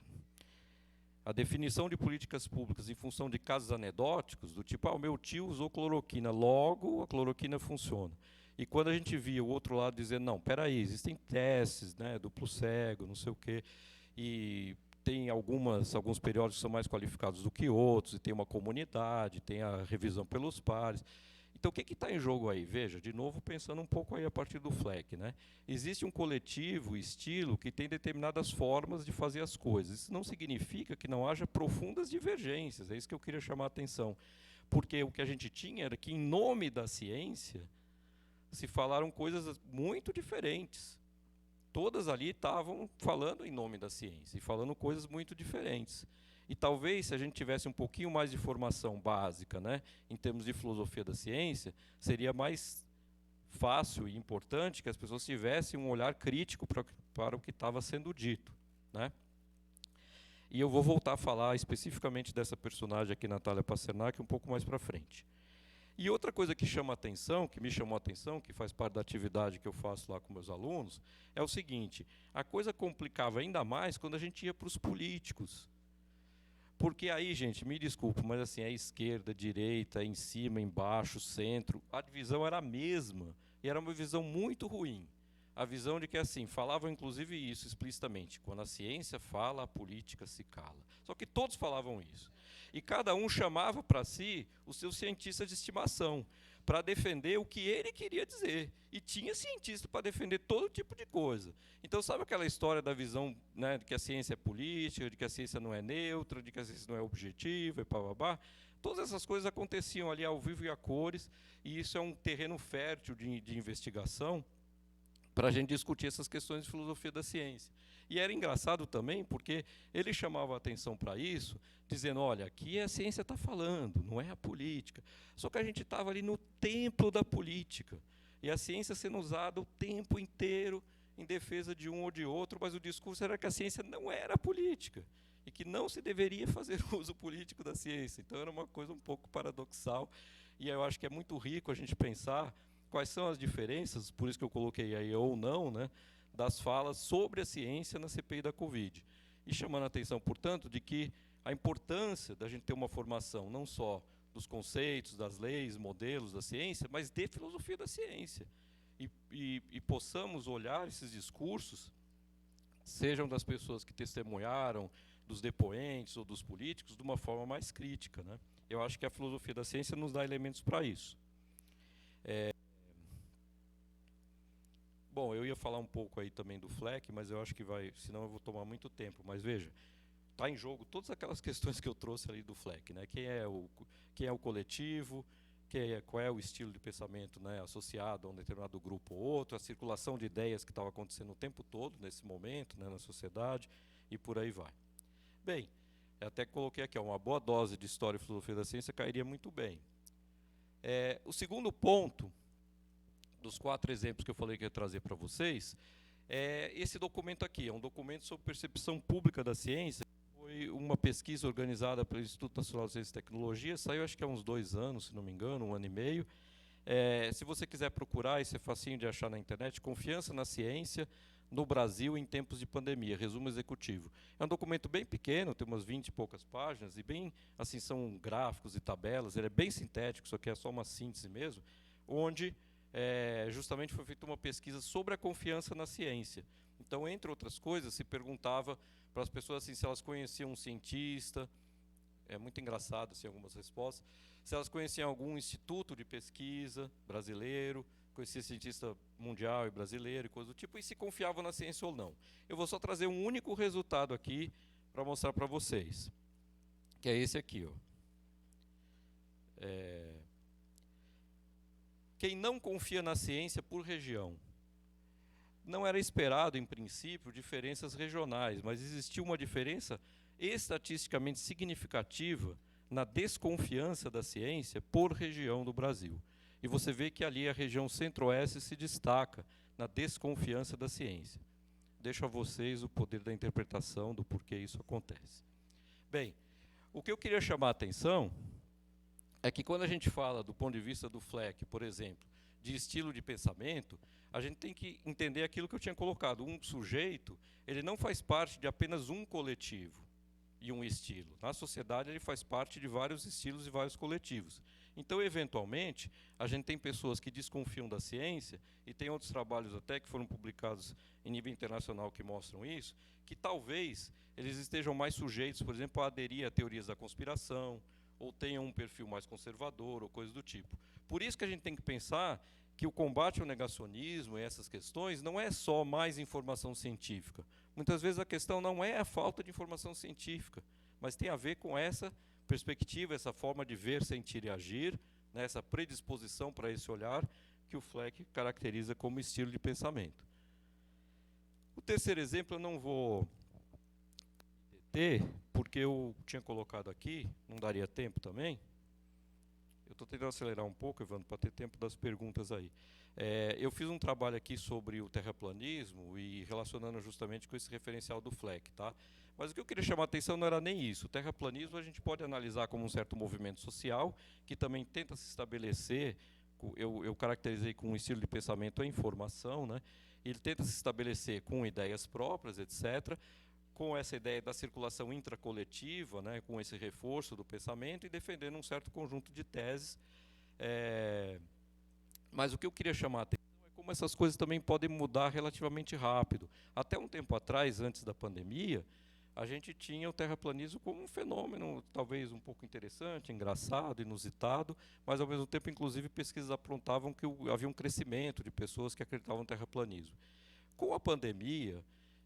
definição de políticas públicas em função de casos anedóticos, do tipo, o meu tio usou cloroquina, logo a cloroquina funciona. E quando a gente via o outro lado dizer, não, peraí, existem testes, né, duplo cego, não sei o quê, e tem alguns periódicos que são mais qualificados do que outros, e tem uma comunidade, tem a revisão pelos pares. Então, o que está em jogo aí? Veja, de novo, pensando um pouco aí a partir do Fleck, né? Existe um coletivo, estilo, que tem determinadas formas de fazer as coisas. Isso não significa que não haja profundas divergências, é isso que eu queria chamar a atenção. Porque o que a gente tinha era que, em nome da ciência, se falaram coisas muito diferentes. Todas ali estavam falando em nome da ciência e falando coisas muito diferentes. E talvez, se a gente tivesse um pouquinho mais de formação básica, né, em termos de filosofia da ciência, seria mais fácil e importante que as pessoas tivessem um olhar crítico para o que estava sendo dito, né? E eu vou voltar a falar especificamente dessa personagem aqui, Natália Pasternak, um pouco mais para frente. E outra coisa que chama atenção, que me chamou a atenção, que faz parte da atividade que eu faço lá com meus alunos, é o seguinte, a coisa complicava ainda mais quando a gente ia para os políticos. Porque aí, gente, me desculpa, mas assim, é esquerda, direita, em cima, embaixo, centro, a divisão era a mesma, e era uma visão muito ruim. A visão de que, assim, falavam inclusive isso explicitamente, quando a ciência fala, a política se cala. Só que todos falavam isso. E cada um chamava para si o seu cientista de estimação, para defender o que ele queria dizer. E tinha cientista para defender todo tipo de coisa. Então, sabe aquela história da visão, né, de que a ciência é política, de que a ciência não é neutra, de que a ciência não é objetiva, e bababá? Todas essas coisas aconteciam ali ao vivo e a cores, e isso é um terreno fértil de investigação para a gente discutir essas questões de filosofia da ciência. E era engraçado também, porque ele chamava a atenção para isso, dizendo, olha, aqui a ciência está falando, não é a política. Só que a gente estava ali no templo da política, e a ciência sendo usada o tempo inteiro em defesa de um ou de outro, mas o discurso era que a ciência não era política. e que não se deveria fazer uso político da ciência. Então era uma coisa um pouco paradoxal, e eu acho que é muito rico a gente pensar quais são as diferenças, por isso que eu coloquei aí ou não, né, das falas sobre a ciência na CPI da Covid. E chamando a atenção, portanto, de que a importância da gente ter uma formação não só dos conceitos, das leis, modelos da ciência, mas de filosofia da ciência. E possamos olhar esses discursos, sejam das pessoas que testemunharam, dos depoentes ou dos políticos, de uma forma mais crítica, né? Eu acho que a filosofia da ciência nos dá elementos para isso. Bom, eu ia falar um pouco aí também do FLEC, mas eu acho que vai, senão eu vou tomar muito tempo. Mas veja, está em jogo todas aquelas questões que eu trouxe ali do FLEC, né? Quem é o coletivo, qual é o estilo de pensamento, né, associado a um determinado grupo ou outro, a circulação de ideias que estava acontecendo o tempo todo nesse momento, né, na sociedade, e por aí vai. Bem, eu até coloquei aqui, uma boa dose de história e filosofia da ciência cairia muito bem. O segundo ponto, dos 4 exemplos que eu falei que ia trazer para vocês, é esse documento aqui, é um documento sobre percepção pública da ciência. Foi uma pesquisa organizada pelo Instituto Nacional de Ciência e Tecnologia, saiu acho que há uns 2 anos, se não me engano, 1 ano e meio. Se você quiser procurar, isso é facinho de achar na internet, Confiança na Ciência no Brasil em Tempos de Pandemia, resumo executivo. É um documento bem pequeno, tem umas 20 e poucas páginas, e bem, assim, são gráficos e tabelas, ele é bem sintético, isso aqui é só uma síntese mesmo, onde justamente foi feita uma pesquisa sobre a confiança na ciência. Então, entre outras coisas, se perguntava para as pessoas assim, se elas conheciam um cientista, é muito engraçado assim, algumas respostas, se elas conheciam algum instituto de pesquisa brasileiro, conheciam cientista mundial e brasileiro e coisa do tipo, e se confiavam na ciência ou não. Eu vou só trazer um único resultado aqui para mostrar para vocês, que é esse aqui. Quem não confia na ciência por região. Não era esperado, em princípio, diferenças regionais, mas existiu uma diferença estatisticamente significativa na desconfiança da ciência por região do Brasil. E você vê que ali a região centro-oeste se destaca na desconfiança da ciência. Deixo a vocês o poder da interpretação do porquê isso acontece. Bem, o que eu queria chamar a atenção é que quando a gente fala do ponto de vista do FLEC, por exemplo, de estilo de pensamento, a gente tem que entender aquilo que eu tinha colocado. Um sujeito, ele não faz parte de apenas um coletivo e um estilo. Na sociedade, ele faz parte de vários estilos e vários coletivos. Então, eventualmente, a gente tem pessoas que desconfiam da ciência, e tem outros trabalhos até que foram publicados em nível internacional que mostram isso, que talvez eles estejam mais sujeitos, por exemplo, a aderir a teorias da conspiração, ou tenham um perfil mais conservador, ou coisa do tipo. Por isso que a gente tem que pensar que o combate ao negacionismo e essas questões não é só mais informação científica. Muitas vezes a questão não é a falta de informação científica, mas tem a ver com essa perspectiva, essa forma de ver, sentir e agir, né, essa predisposição para esse olhar que o FLEC caracteriza como estilo de pensamento. O terceiro exemplo eu não vou ter, porque eu tinha colocado aqui, não daria tempo também. Eu estou tentando acelerar um pouco, Evandro, para ter tempo das perguntas aí. Eu fiz um trabalho aqui sobre o terraplanismo e relacionando justamente com esse referencial do FLEC, tá? Mas o que eu queria chamar a atenção não era nem isso. O terraplanismo a gente pode analisar como um certo movimento social que também tenta se estabelecer, eu caracterizei com um estilo de pensamento a informação, né? Ele tenta se estabelecer com ideias próprias, etc., com essa ideia da circulação intracoletiva, né, com esse reforço do pensamento e defendendo um certo conjunto de teses. Mas o que eu queria chamar a atenção é como essas coisas também podem mudar relativamente rápido. Até um tempo atrás, antes da pandemia, a gente tinha o terraplanismo como um fenômeno talvez um pouco interessante, engraçado, inusitado, mas ao mesmo tempo, inclusive, pesquisas apontavam que havia um crescimento de pessoas que acreditavam no terraplanismo. Com a pandemia,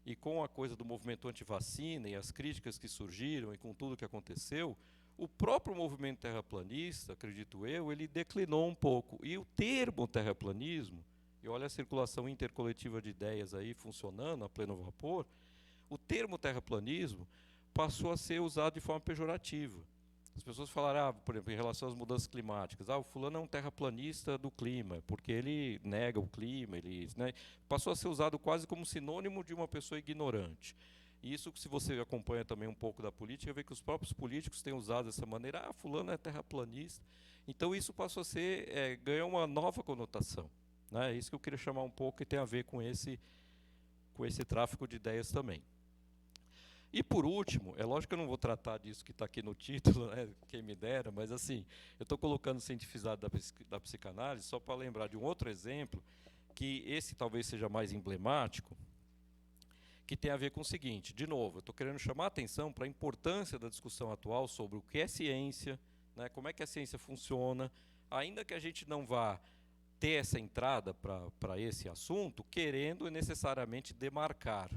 e com a coisa do movimento antivacina e as críticas que surgiram e com tudo que aconteceu, o próprio movimento terraplanista, acredito eu, ele declinou um pouco. E o termo terraplanismo, e olha a circulação intercoletiva de ideias aí funcionando a pleno vapor, o termo terraplanismo passou a ser usado de forma pejorativa. As pessoas falaram, por exemplo, em relação às mudanças climáticas, o fulano é um terraplanista do clima, porque ele nega o clima, né, passou a ser usado quase como sinônimo de uma pessoa ignorante. E isso, se você acompanha também um pouco da política, vê que os próprios políticos têm usado dessa maneira, fulano é terraplanista. Então isso passou a ser, ganhou uma nova conotação. Né? É isso que eu queria chamar um pouco e tem a ver com esse tráfico de ideias também. E por último, é lógico que eu não vou tratar disso que está aqui no título, né, quem me dera, mas assim, eu estou colocando cientificizado da psicanálise só para lembrar de um outro exemplo, que esse talvez seja mais emblemático, que tem a ver com o seguinte, de novo, eu estou querendo chamar a atenção para a importância da discussão atual sobre o que é ciência, né, como é que a ciência funciona, ainda que a gente não vá ter essa entrada para esse assunto, querendo necessariamente demarcar,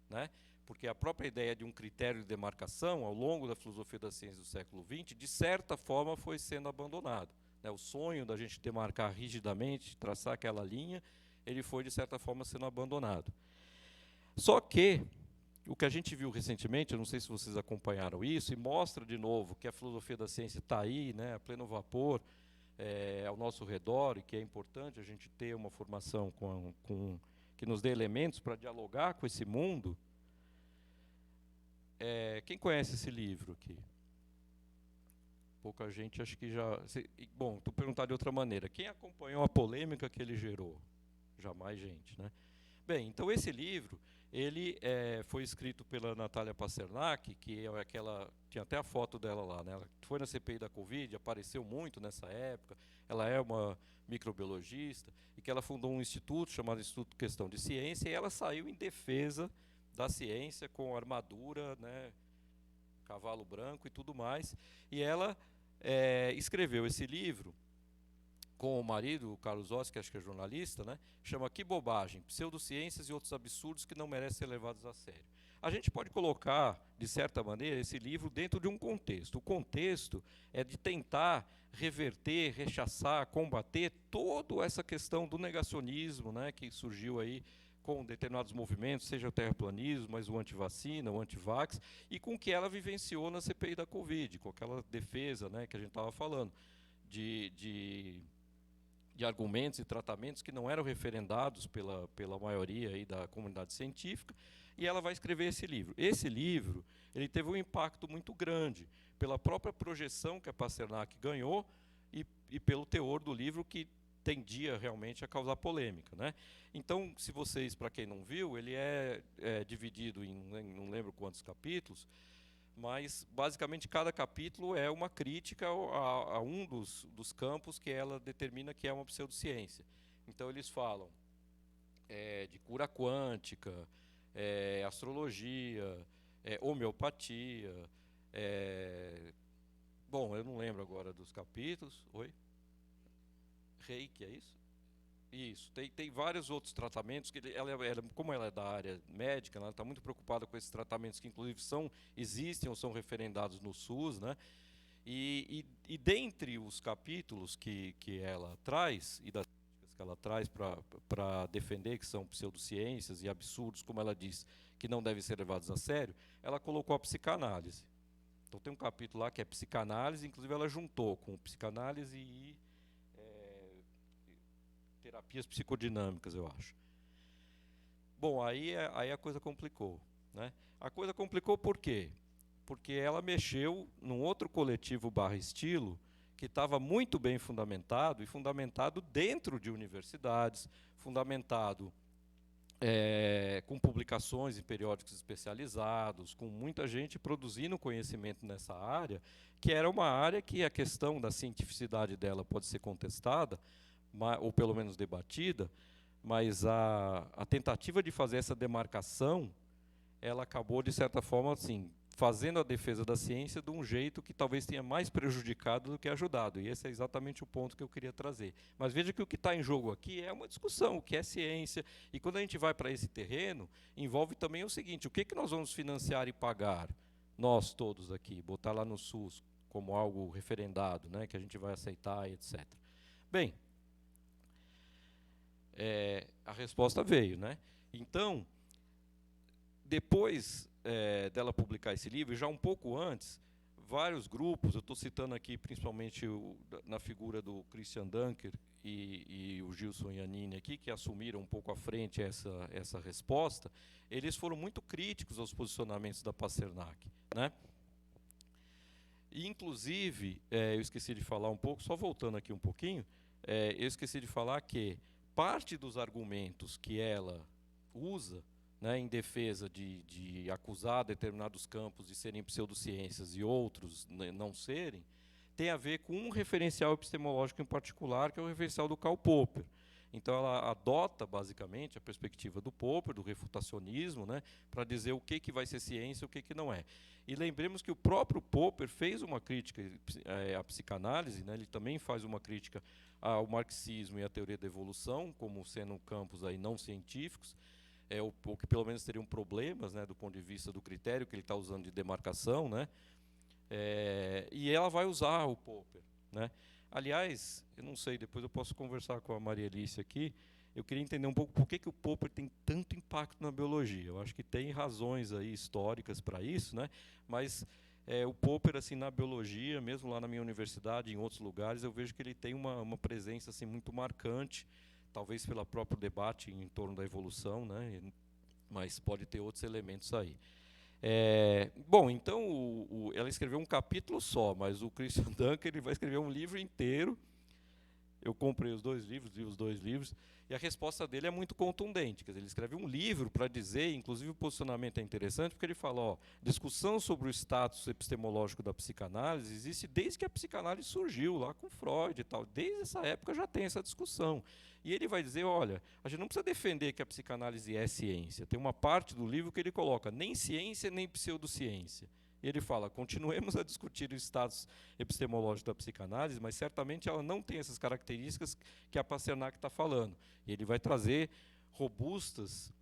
né? Porque a própria ideia de um critério de demarcação, ao longo da filosofia da ciência do século XX, de certa forma foi sendo abandonado. Né? O sonho da gente demarcar rigidamente, traçar aquela linha, ele foi, de certa forma, sendo abandonado. Só que, o que a gente viu recentemente, eu não sei se vocês acompanharam isso, e mostra de novo que a filosofia da ciência está aí, né, a pleno vapor, ao nosso redor, e que é importante a gente ter uma formação que nos dê elementos para dialogar com esse mundo. Quem conhece esse livro aqui? Pouca gente, acho que já... Bom, estou perguntando de outra maneira. Quem acompanhou a polêmica que ele gerou? Jamais gente, né? Bem, então esse livro, ele foi escrito pela Natália Pasternak, que é aquela... Tinha até a foto dela lá, né? Ela foi na CPI da Covid, apareceu muito nessa época. Ela é uma microbiologista, e que ela fundou um instituto chamado Instituto Questão de Ciência, e ela saiu em defesa da ciência com armadura, né, cavalo branco e tudo mais. E ela escreveu esse livro com o marido, o Carlos Ossi, que acho que é jornalista, né, chama Que Bobagem, Pseudociências e Outros Absurdos que Não Merecem Ser Levados a Sério. A gente pode colocar, de certa maneira, esse livro dentro de um contexto. O contexto é de tentar reverter, rechaçar, combater toda essa questão do negacionismo, né, que surgiu aí com determinados movimentos, seja o terraplanismo, mas o antivacina, o antivax, e com o que ela vivenciou na CPI da Covid, com aquela defesa, né, que a gente estava falando, de argumentos e tratamentos que não eram referendados pela maioria aí da comunidade científica, e ela vai escrever esse livro. Esse livro ele teve um impacto muito grande pela própria projeção que a Pasternak ganhou e pelo teor do livro, que tendia realmente a causar polêmica, né? Então, se vocês, para quem não viu, ele é dividido em não lembro quantos capítulos, mas basicamente cada capítulo é uma crítica a um dos campos que ela determina que é uma pseudociência. Então eles falam de cura quântica, astrologia, homeopatia, bom, eu não lembro agora dos capítulos. Oi? Reiki, é isso? Isso. Tem vários outros tratamentos, que como ela é da área médica, ela está muito preocupada com esses tratamentos que, inclusive, existem ou são referendados no SUS, né? E dentre os capítulos que ela traz, e das críticas que ela traz para defender que são pseudociências e absurdos, como ela diz, que não devem ser levados a sério, ela colocou a psicanálise. Então tem um capítulo lá que é psicanálise, inclusive ela juntou com psicanálise e terapias psicodinâmicas, eu acho. Bom, aí a coisa complicou, né? A coisa complicou por quê? Porque ela mexeu num outro coletivo /estilo que estava muito bem fundamentado, e fundamentado dentro de universidades, fundamentado com publicações em periódicos especializados, com muita gente produzindo conhecimento nessa área, que era uma área que a questão da cientificidade dela pode ser contestada, ou pelo menos debatida, mas a tentativa de fazer essa demarcação, ela acabou, de certa forma, assim, fazendo a defesa da ciência de um jeito que talvez tenha mais prejudicado do que ajudado. E esse é exatamente o ponto que eu queria trazer. Mas veja que o que está em jogo aqui é uma discussão, o que é ciência. E quando a gente vai para esse terreno, envolve também o seguinte: o que nós vamos financiar e pagar, nós todos aqui, botar lá no SUS como algo referendado, né, que a gente vai aceitar, etc. Bem, a resposta veio, né? Então, depois dela publicar esse livro, já um pouco antes, vários grupos, eu estou citando aqui principalmente na figura do Christian Dunker e o Gilson Iannini aqui, que assumiram um pouco à frente essa resposta, eles foram muito críticos aos posicionamentos da Pasternak, né? E, inclusive, eu esqueci de falar um pouco, só voltando aqui um pouquinho, eu esqueci de falar que parte dos argumentos que ela usa, né, em defesa de acusar determinados campos de serem pseudociências e outros não serem, tem a ver com um referencial epistemológico em particular, que é o referencial do Karl Popper. Então, ela adota, basicamente, a perspectiva do Popper, do refutacionismo, né, para dizer o que vai ser ciência e o que não é. E lembremos que o próprio Popper fez uma crítica à psicanálise, né, ele também faz uma crítica ao marxismo e à teoria da evolução, como sendo campos aí não científicos, ou que pelo menos teriam problemas, né, do ponto de vista do critério que ele está usando de demarcação, né, e ela vai usar o Popper, né. Aliás, eu não sei, depois eu posso conversar com a Maria Alice aqui, eu queria entender um pouco por que o Popper tem tanto impacto na biologia. Eu acho que tem razões aí históricas para isso, né, mas o Popper, assim, na biologia, mesmo lá na minha universidade, em outros lugares, eu vejo que ele tem uma presença assim, muito marcante, talvez pelo próprio debate em torno da evolução, né, mas pode ter outros elementos aí. Bom, então ela escreveu um capítulo só, mas o Christian Dunker ele vai escrever um livro inteiro. Eu comprei os 2 livros, li os 2 livros, e a resposta dele é muito contundente. Quer dizer, ele escreve um livro para dizer, inclusive o posicionamento é interessante, porque ele fala, ó, discussão sobre o status epistemológico da psicanálise existe desde que a psicanálise surgiu, lá com Freud e tal. Desde essa época já tem essa discussão. E ele vai dizer, olha, a gente não precisa defender que a psicanálise é ciência. Tem uma parte do livro que ele coloca, nem ciência, nem pseudociência. E ele fala, continuemos a discutir o status epistemológico da psicanálise, mas certamente ela não tem essas características que a Pasternak está falando. E ele vai trazer robustos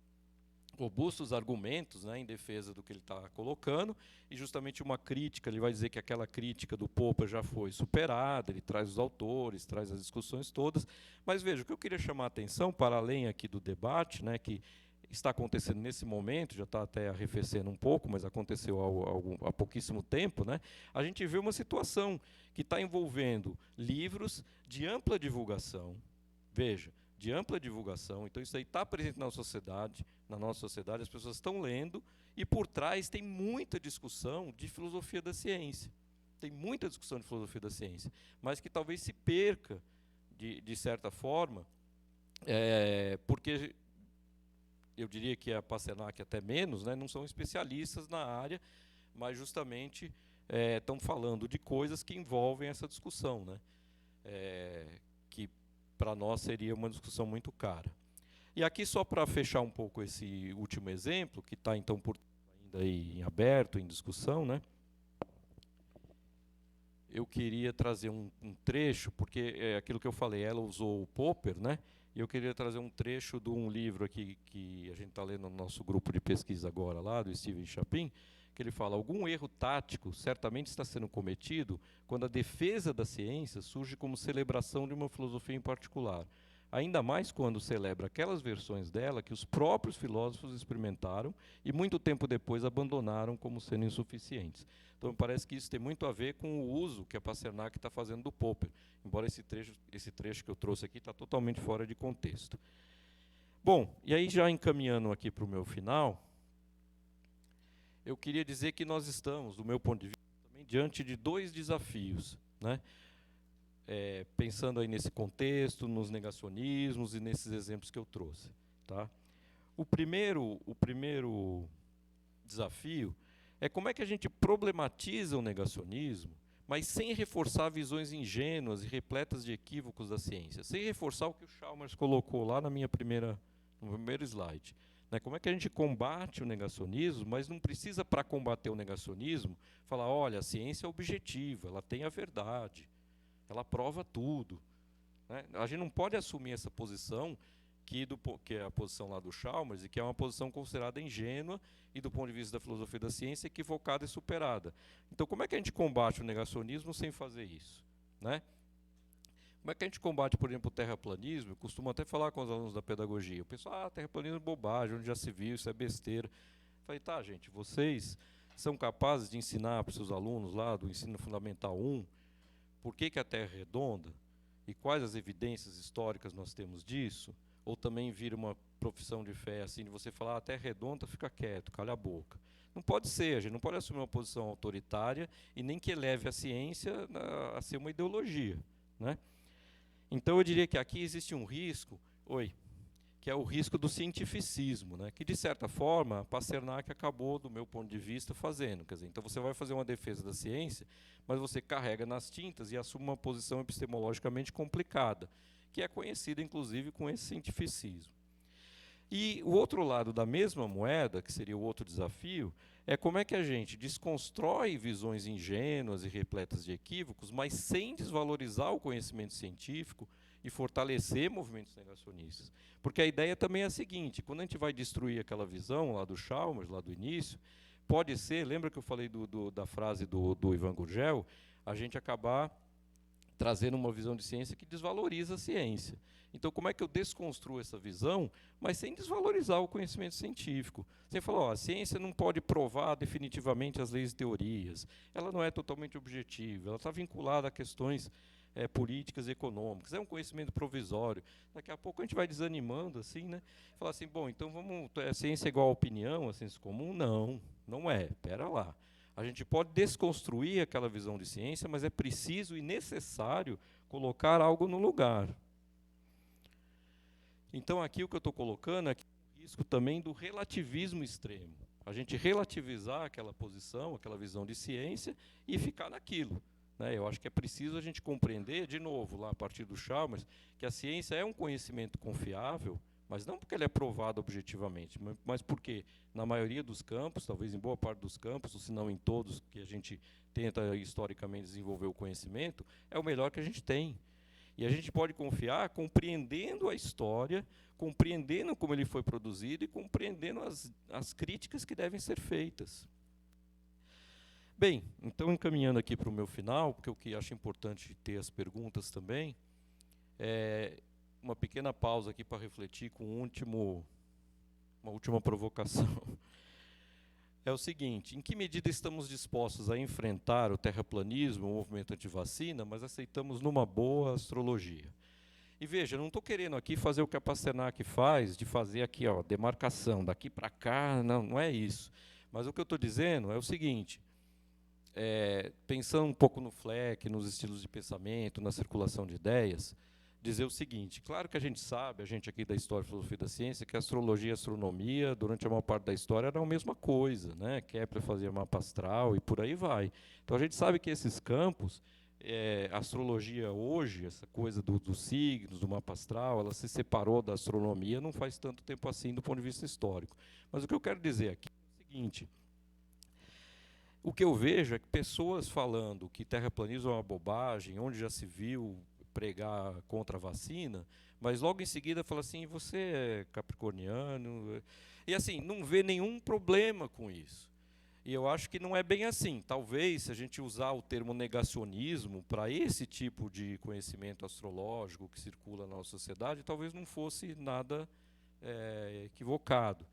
argumentos, né, em defesa do que ele está colocando, e justamente uma crítica, ele vai dizer que aquela crítica do Popper já foi superada, ele traz os autores, traz as discussões todas, mas veja, o que eu queria chamar a atenção, para além aqui do debate, né, que está acontecendo nesse momento, já está até arrefecendo um pouco, mas aconteceu há pouquíssimo tempo, né, a gente vê uma situação que está envolvendo livros de ampla divulgação, veja, de ampla divulgação, então isso aí está presente na nossa sociedade, as pessoas estão lendo, e por trás tem muita discussão de filosofia da ciência. Tem muita discussão de filosofia da ciência, mas que talvez se perca, de certa forma, porque eu diria que a Pasternak até menos, né, não são especialistas na área, mas justamente estão falando de coisas que envolvem essa discussão, né, que para nós seria uma discussão muito cara. E aqui, só para fechar um pouco esse último exemplo, que está então ainda aí em aberto, em discussão, né, eu queria trazer um trecho, porque é aquilo que eu falei, ela usou o Popper, né, e eu queria trazer um trecho de um livro aqui que a gente está lendo no nosso grupo de pesquisa agora, lá, do Steven Chapin, que ele fala, algum erro tático certamente está sendo cometido quando a defesa da ciência surge como celebração de uma filosofia em particular. Ainda mais quando celebra aquelas versões dela que os próprios filósofos experimentaram e muito tempo depois abandonaram como sendo insuficientes. Então, me parece que isso tem muito a ver com o uso que a Pasternak está fazendo do Popper, embora esse trecho que eu trouxe aqui está totalmente fora de contexto. Bom, e aí já encaminhando aqui para o meu final, eu queria dizer que nós estamos, do meu ponto de vista, também diante de 2 desafios, né? Pensando aí nesse contexto, nos negacionismos e nesses exemplos que eu trouxe. Tá? O primeiro desafio é como é que a gente problematiza o negacionismo, mas sem reforçar visões ingênuas e repletas de equívocos da ciência, sem reforçar o que o Chalmers colocou lá no primeiro slide. Né? Como é que a gente combate o negacionismo, mas não precisa, para combater o negacionismo, falar, olha, a ciência é objetiva, ela tem a verdade, ela prova tudo. Né? A gente não pode assumir essa posição, que é a posição lá do Chalmers, e que é uma posição considerada ingênua e, do ponto de vista da filosofia da ciência, equivocada e superada. Então, como é que a gente combate o negacionismo sem fazer isso? Né? Como é que a gente combate, por exemplo, o terraplanismo? Eu costumo até falar com os alunos da pedagogia. O pessoal, terraplanismo é bobagem, onde já se viu, isso é besteira. Eu falei, tá, gente, vocês são capazes de ensinar para os seus alunos lá do ensino fundamental 1 por que a Terra é redonda e quais as evidências históricas nós temos disso? Ou também vira uma profissão de fé, assim, de você falar, a Terra é redonda, fica quieto, calha a boca. Não pode ser, a gente não pode assumir uma posição autoritária e nem que eleve a ciência a ser uma ideologia, né? Então, eu diria que aqui existe um risco, que é o risco do cientificismo, né? Que, de certa forma, Pasternak acabou, do meu ponto de vista, fazendo. Quer dizer, então, você vai fazer uma defesa da ciência, mas você carrega nas tintas e assume uma posição epistemologicamente complicada, que é conhecida, inclusive, com esse cientificismo. E o outro lado da mesma moeda, que seria o outro desafio, é como é que a gente desconstrói visões ingênuas e repletas de equívocos, mas sem desvalorizar o conhecimento científico e fortalecer movimentos negacionistas. Porque a ideia também é a seguinte, quando a gente vai destruir aquela visão lá do Chalmers, lá do início, pode ser, lembra que eu falei da frase do Ivan Gurgel, a gente acabar trazendo uma visão de ciência que desvaloriza a ciência. Então, como é que eu desconstruo essa visão, mas sem desvalorizar o conhecimento científico? Você falou, a ciência não pode provar definitivamente as leis e teorias, ela não é totalmente objetiva, ela está vinculada a questões políticas e econômicas, é um conhecimento provisório. Daqui a pouco a gente vai desanimando, assim, né? Falar assim, bom, então a ciência é igual à opinião, a ciência comum? Não, não é, espera lá. A gente pode desconstruir aquela visão de ciência, mas é preciso e necessário colocar algo no lugar. Então, aqui o que eu estou colocando é o risco também do relativismo extremo. A gente relativizar aquela posição, aquela visão de ciência e ficar naquilo, né? Eu acho que é preciso a gente compreender, de novo, lá a partir do Chalmers, que a ciência é um conhecimento confiável, mas não porque ele é provado objetivamente, mas porque, na maioria dos campos, talvez em boa parte dos campos, ou se não em todos que a gente tenta historicamente desenvolver o conhecimento, é o melhor que a gente tem. E a gente pode confiar compreendendo a história, compreendendo como ele foi produzido e compreendendo as críticas que devem ser feitas. Bem, então, encaminhando aqui para o meu final, porque o que acho importante ter as perguntas também, uma pequena pausa aqui para refletir com uma última provocação. É o seguinte, em que medida estamos dispostos a enfrentar o terraplanismo, o movimento antivacina, mas aceitamos numa boa a astrologia? E veja, não estou querendo aqui fazer o que a Pasternak faz, de fazer aqui, ó, demarcação, daqui para cá, não é isso. Mas o que eu estou dizendo é o seguinte, pensando um pouco no Fleck, nos estilos de pensamento, na circulação de ideias, dizer o seguinte, claro que a gente sabe, a gente aqui da História e Filosofia da Ciência, que a astrologia e a astronomia, durante a maior parte da história, eram a mesma coisa, né? Kepler fazia mapa astral e por aí vai. Então, a gente sabe que esses campos, a astrologia hoje, essa coisa dos signos, do mapa astral, ela se separou da astronomia não faz tanto tempo assim, do ponto de vista histórico. Mas o que eu quero dizer aqui é o seguinte, o que eu vejo é que pessoas falando que terraplanismo é uma bobagem, onde já se viu pregar contra a vacina, mas logo em seguida fala assim, você é capricorniano, e assim, não vê nenhum problema com isso. E eu acho que não é bem assim. Talvez, se a gente usar o termo negacionismo para esse tipo de conhecimento astrológico que circula na nossa sociedade, talvez não fosse nada equivocado.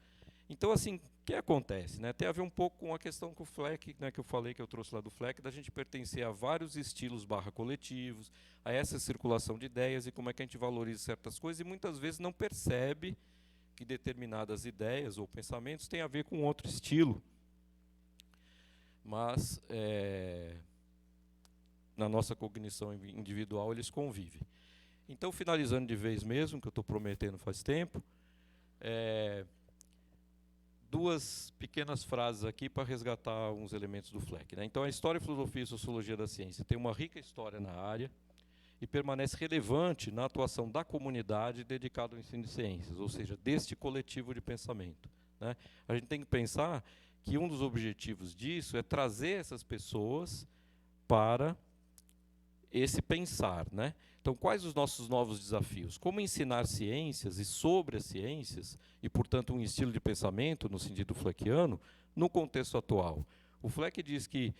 Então, assim, o que acontece? Né? Tem a ver um pouco com a questão com o Fleck, né, que eu falei, que eu trouxe lá do Fleck, da gente pertencer a vários estilos coletivos, a essa circulação de ideias e como é que a gente valoriza certas coisas e muitas vezes não percebe que determinadas ideias ou pensamentos têm a ver com outro estilo. Mas, na nossa cognição individual, eles convivem. Então, finalizando de vez mesmo, que eu estou prometendo faz tempo, duas pequenas frases aqui para resgatar alguns elementos do Fleck, né? Então, a História, Filosofia e Sociologia da Ciência tem uma rica história na área e permanece relevante na atuação da comunidade dedicada ao ensino de ciências, ou seja, deste coletivo de pensamento, né? A gente tem que pensar que um dos objetivos disso é trazer essas pessoas para esse pensar, né? Então, quais os nossos novos desafios? Como ensinar ciências e sobre as ciências, e, portanto, um estilo de pensamento, no sentido fleckiano, no contexto atual? O Fleck diz que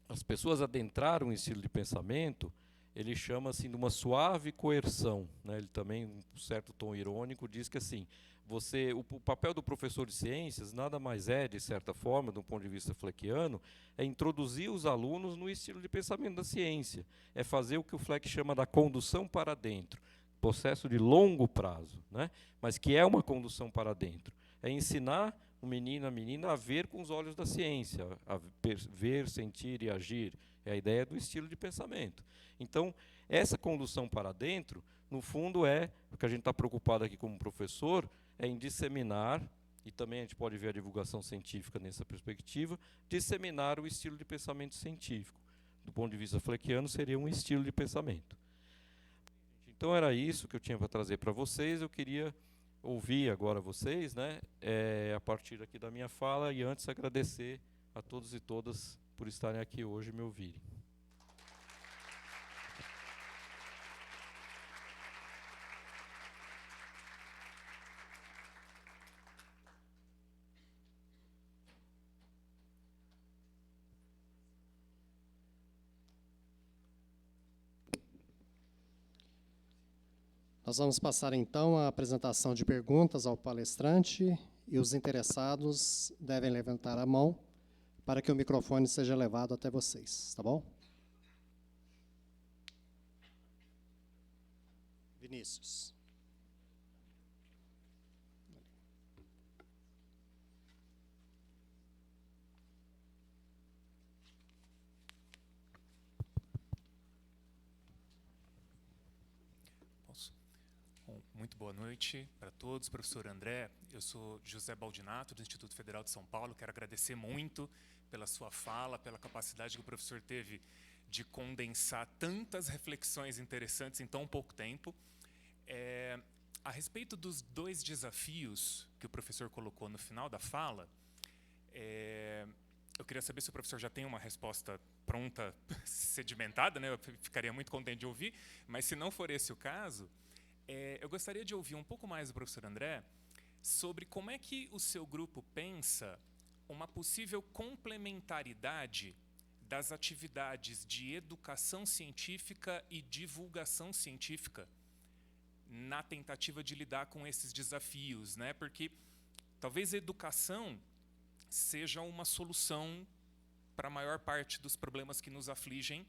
as pessoas adentraram um estilo de pensamento, ele chama assim, de uma suave coerção, né? Ele também, um certo tom irônico, diz que assim, o papel do professor de ciências nada mais é, de certa forma, do ponto de vista fleckiano, é introduzir os alunos no estilo de pensamento da ciência. É fazer o que o Fleck chama da condução para dentro, processo de longo prazo, né? Mas que é uma condução para dentro. É ensinar o menino, a menina, a ver com os olhos da ciência, a ver, sentir e agir. É a ideia do estilo de pensamento. Então, essa condução para dentro, no fundo, é o que a gente está preocupado aqui como professor, é em disseminar, e também a gente pode ver a divulgação científica nessa perspectiva, disseminar o estilo de pensamento científico. Do ponto de vista fleckiano, seria um estilo de pensamento. Então, era isso que eu tinha para trazer para vocês. Eu queria ouvir agora vocês, né, a partir aqui da minha fala, e antes agradecer a todos e todas por estarem aqui hoje e me ouvirem. Nós vamos passar, então, a apresentação de perguntas ao palestrante, e os interessados devem levantar a mão para que o microfone seja levado até vocês, tá bom? Vinícius. Muito boa noite para todos. Professor André, eu sou José Baldinato, do Instituto Federal de São Paulo. Quero agradecer muito pela sua fala, pela capacidade que o professor teve de condensar tantas reflexões interessantes em tão pouco tempo. A respeito dos dois desafios que o professor colocou no final da fala, eu queria saber se o professor já tem uma resposta pronta, sedimentada, né? Eu ficaria muito contente de ouvir, mas se não for esse o caso, eu gostaria de ouvir um pouco mais do professor André sobre como é que o seu grupo pensa uma possível complementaridade das atividades de educação científica e divulgação científica na tentativa de lidar com esses desafios, né? Porque talvez a educação seja uma solução para a maior parte dos problemas que nos afligem,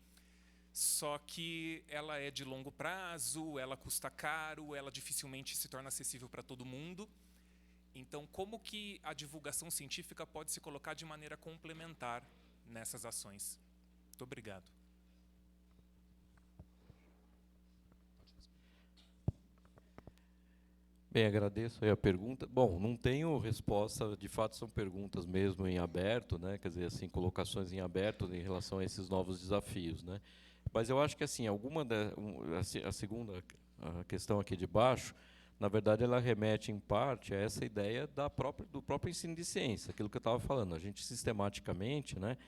só que ela é de longo prazo, ela custa caro, ela dificilmente se torna acessível para todo mundo. Então, como que a divulgação científica pode se colocar de maneira complementar nessas ações? Muito obrigado. Bem, agradeço aí a pergunta. Bom, não tenho resposta, de fato são perguntas mesmo em aberto, né? Quer dizer, assim, colocações em aberto em relação a esses novos desafios, né? Mas eu acho que assim, a segunda questão aqui de baixo, na verdade, ela remete em parte a essa ideia do próprio ensino de ciência, aquilo que eu estava falando. A gente sistematicamente, né,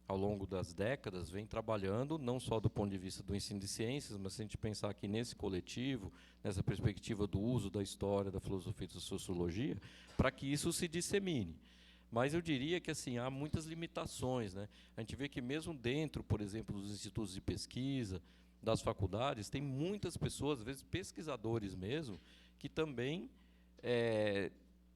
ao longo das décadas, vem trabalhando, não só do ponto de vista do ensino de ciências, mas se a gente pensar aqui nesse coletivo, nessa perspectiva do uso da história, da filosofia e da sociologia, para que isso se dissemine. Mas eu diria que assim, há muitas limitações, né? A gente vê que mesmo dentro, por exemplo, dos institutos de pesquisa, das faculdades, tem muitas pessoas, às vezes pesquisadores mesmo, que também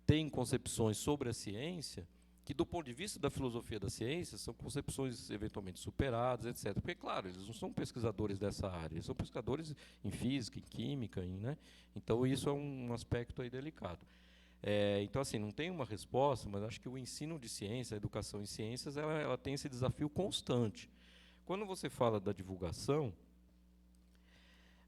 têm concepções sobre a ciência que, do ponto de vista da filosofia da ciência, são concepções eventualmente superadas, etc. Porque, claro, eles não são pesquisadores dessa área, eles são pesquisadores em física, em química, né? Então, isso é um aspecto aí delicado. Então, assim, não tem uma resposta, mas acho que o ensino de ciência, a educação em ciências, ela tem esse desafio constante. Quando você fala da divulgação,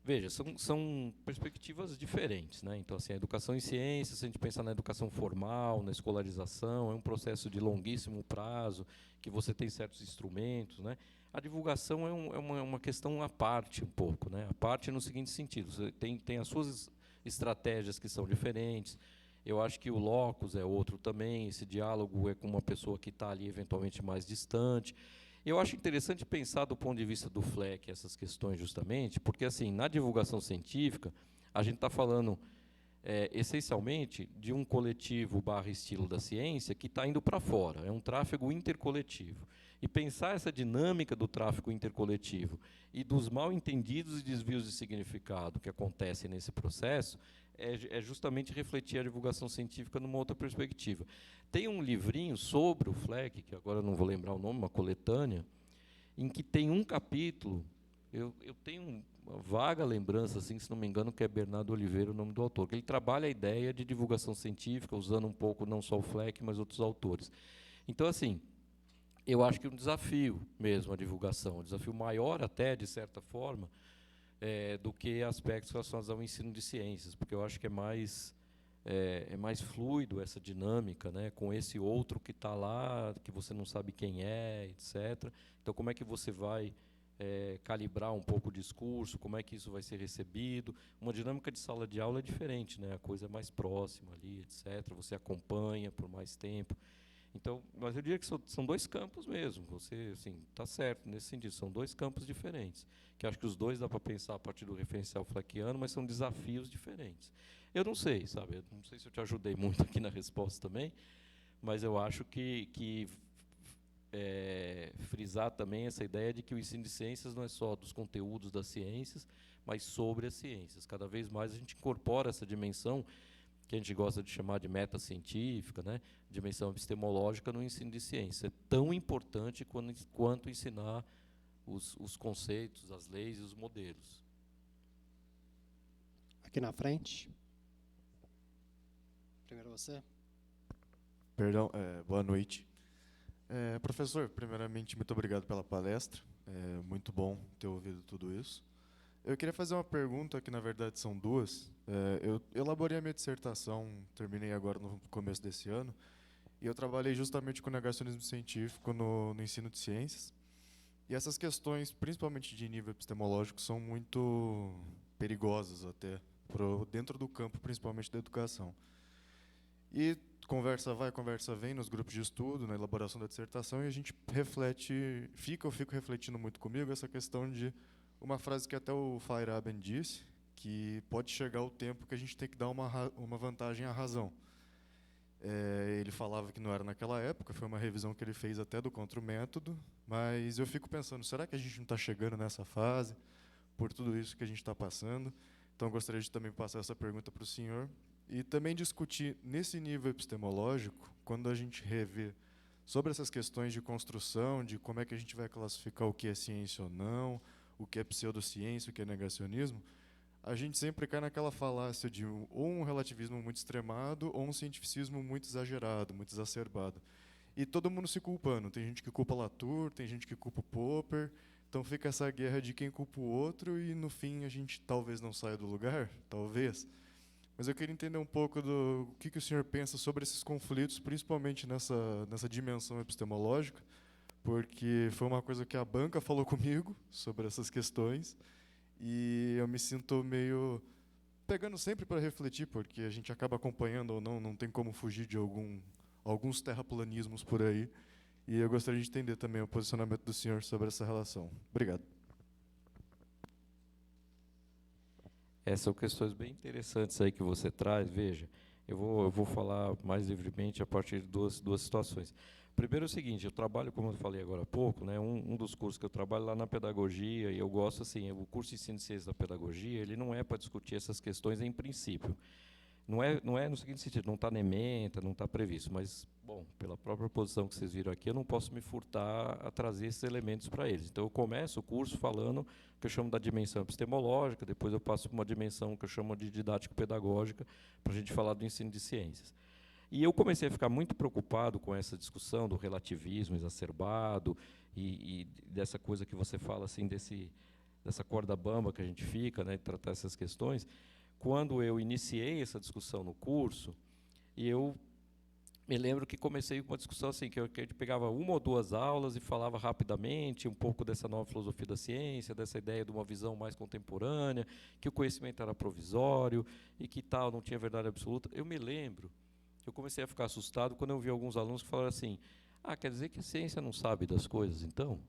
veja, são perspectivas diferentes, né? Então, assim, a educação em ciências, se a gente pensar na educação formal, na escolarização, é um processo de longuíssimo prazo, que você tem certos instrumentos, né? A divulgação é uma questão à parte, um pouco, né? À parte no seguinte sentido, você tem as suas estratégias que são diferentes. Eu acho que o locus é outro também, esse diálogo é com uma pessoa que está ali eventualmente mais distante. Eu acho interessante pensar do ponto de vista do Fleck essas questões justamente, porque assim, na divulgação científica, a gente está falando essencialmente de um coletivo / estilo da ciência que está indo para fora, é um tráfego intercoletivo. E pensar essa dinâmica do tráfico intercoletivo e dos mal-entendidos e desvios de significado que acontecem nesse processo é justamente refletir a divulgação científica numa outra perspectiva. Tem um livrinho sobre o FLEC, que agora eu não vou lembrar o nome, uma coletânea, em que tem um capítulo, eu tenho uma vaga lembrança, assim, se não me engano, que é Bernardo Oliveira o nome do autor, que ele trabalha a ideia de divulgação científica, usando um pouco não só o FLEC, mas outros autores. Então, assim, eu acho que é um desafio mesmo a divulgação, um desafio maior até, de certa forma, do que aspectos relacionados ao ensino de ciências, porque eu acho que é mais fluido essa dinâmica, né, com esse outro que está lá, que você não sabe quem é, etc. Então, como é que você vai calibrar um pouco o discurso, como é que isso vai ser recebido? Uma dinâmica de sala de aula é diferente, né, a coisa é mais próxima ali, etc. Você acompanha por mais tempo. Então, mas eu diria que são dois campos mesmo. Você, assim, está certo nesse sentido. São dois campos diferentes, que acho que os dois dá para pensar a partir do referencial fleckiano, mas são desafios diferentes. Eu não sei, sabe? Eu não sei se eu te ajudei muito aqui na resposta também, mas eu acho que frisar também essa ideia de que o ensino de ciências não é só dos conteúdos das ciências, mas sobre as ciências. Cada vez mais a gente incorpora essa dimensão que a gente gosta de chamar de meta-científica, né, dimensão epistemológica no ensino de ciência. É tão importante quanto ensinar os conceitos, as leis e os modelos. Aqui na frente. Primeiro você. Perdão, boa noite. Professor, primeiramente, muito obrigado pela palestra. É muito bom ter ouvido tudo isso. Eu queria fazer uma pergunta, que na verdade são duas. Eu elaborei a minha dissertação, terminei agora no começo desse ano, e eu trabalhei justamente com negacionismo científico no ensino de ciências. E essas questões, principalmente de nível epistemológico, são muito perigosas até, dentro do campo, principalmente da educação. E conversa vai, conversa vem nos grupos de estudo, na elaboração da dissertação, e a gente eu fico refletindo muito comigo essa questão de uma frase que até o Feyerabend disse, que pode chegar o tempo que a gente tem que dar uma vantagem à razão. Ele falava que não era naquela época, foi uma revisão que ele fez até do contra-método, mas eu fico pensando, será que a gente não está chegando nessa fase, por tudo isso que a gente está passando? Então, eu gostaria de também passar essa pergunta para o senhor, e também discutir, nesse nível epistemológico, quando a gente revê sobre essas questões de construção, de como é que a gente vai classificar o que é ciência ou não, o que é pseudociência, o que é negacionismo, a gente sempre cai naquela falácia de ou um relativismo muito extremado ou um cientificismo muito exagerado, muito exacerbado. E todo mundo se culpando. Tem gente que culpa Latour, tem gente que culpa Popper, então fica essa guerra de quem culpa o outro e, no fim, a gente talvez não saia do lugar, talvez. Mas eu queria entender um pouco do que o senhor pensa sobre esses conflitos, principalmente nessa dimensão epistemológica, porque foi uma coisa que a banca falou comigo sobre essas questões, e eu me sinto meio pegando sempre para refletir, porque a gente acaba acompanhando ou não tem como fugir de alguns terraplanismos por aí, e eu gostaria de entender também o posicionamento do senhor sobre essa relação. Obrigado. Essas são questões bem interessantes aí que você traz. Veja, eu vou falar mais livremente a partir de duas situações. Primeiro é o seguinte, eu trabalho, como eu falei agora há pouco, né, um dos cursos que eu trabalho lá na pedagogia, e eu gosto assim, o curso de ensino de ciências da pedagogia, ele não é para discutir essas questões em princípio. Não é no seguinte sentido, não está na ementa, não está previsto, mas, bom, pela própria posição que vocês viram aqui, eu não posso me furtar a trazer esses elementos para eles. Então, eu começo o curso falando que eu chamo da dimensão epistemológica, depois eu passo para uma dimensão que eu chamo de didático-pedagógica, para a gente falar do ensino de ciências. E eu comecei a ficar muito preocupado com essa discussão do relativismo exacerbado e dessa coisa que você fala, assim, dessa corda bamba que a gente fica, né, de tratar essas questões, quando eu iniciei essa discussão no curso, e eu me lembro que comecei com uma discussão assim, que a gente pegava uma ou duas aulas e falava rapidamente um pouco dessa nova filosofia da ciência, dessa ideia de uma visão mais contemporânea, que o conhecimento era provisório e que tal, não tinha verdade absoluta. Eu me lembro que eu comecei a ficar assustado quando eu vi alguns alunos que falaram assim, quer dizer que a ciência não sabe das coisas, então?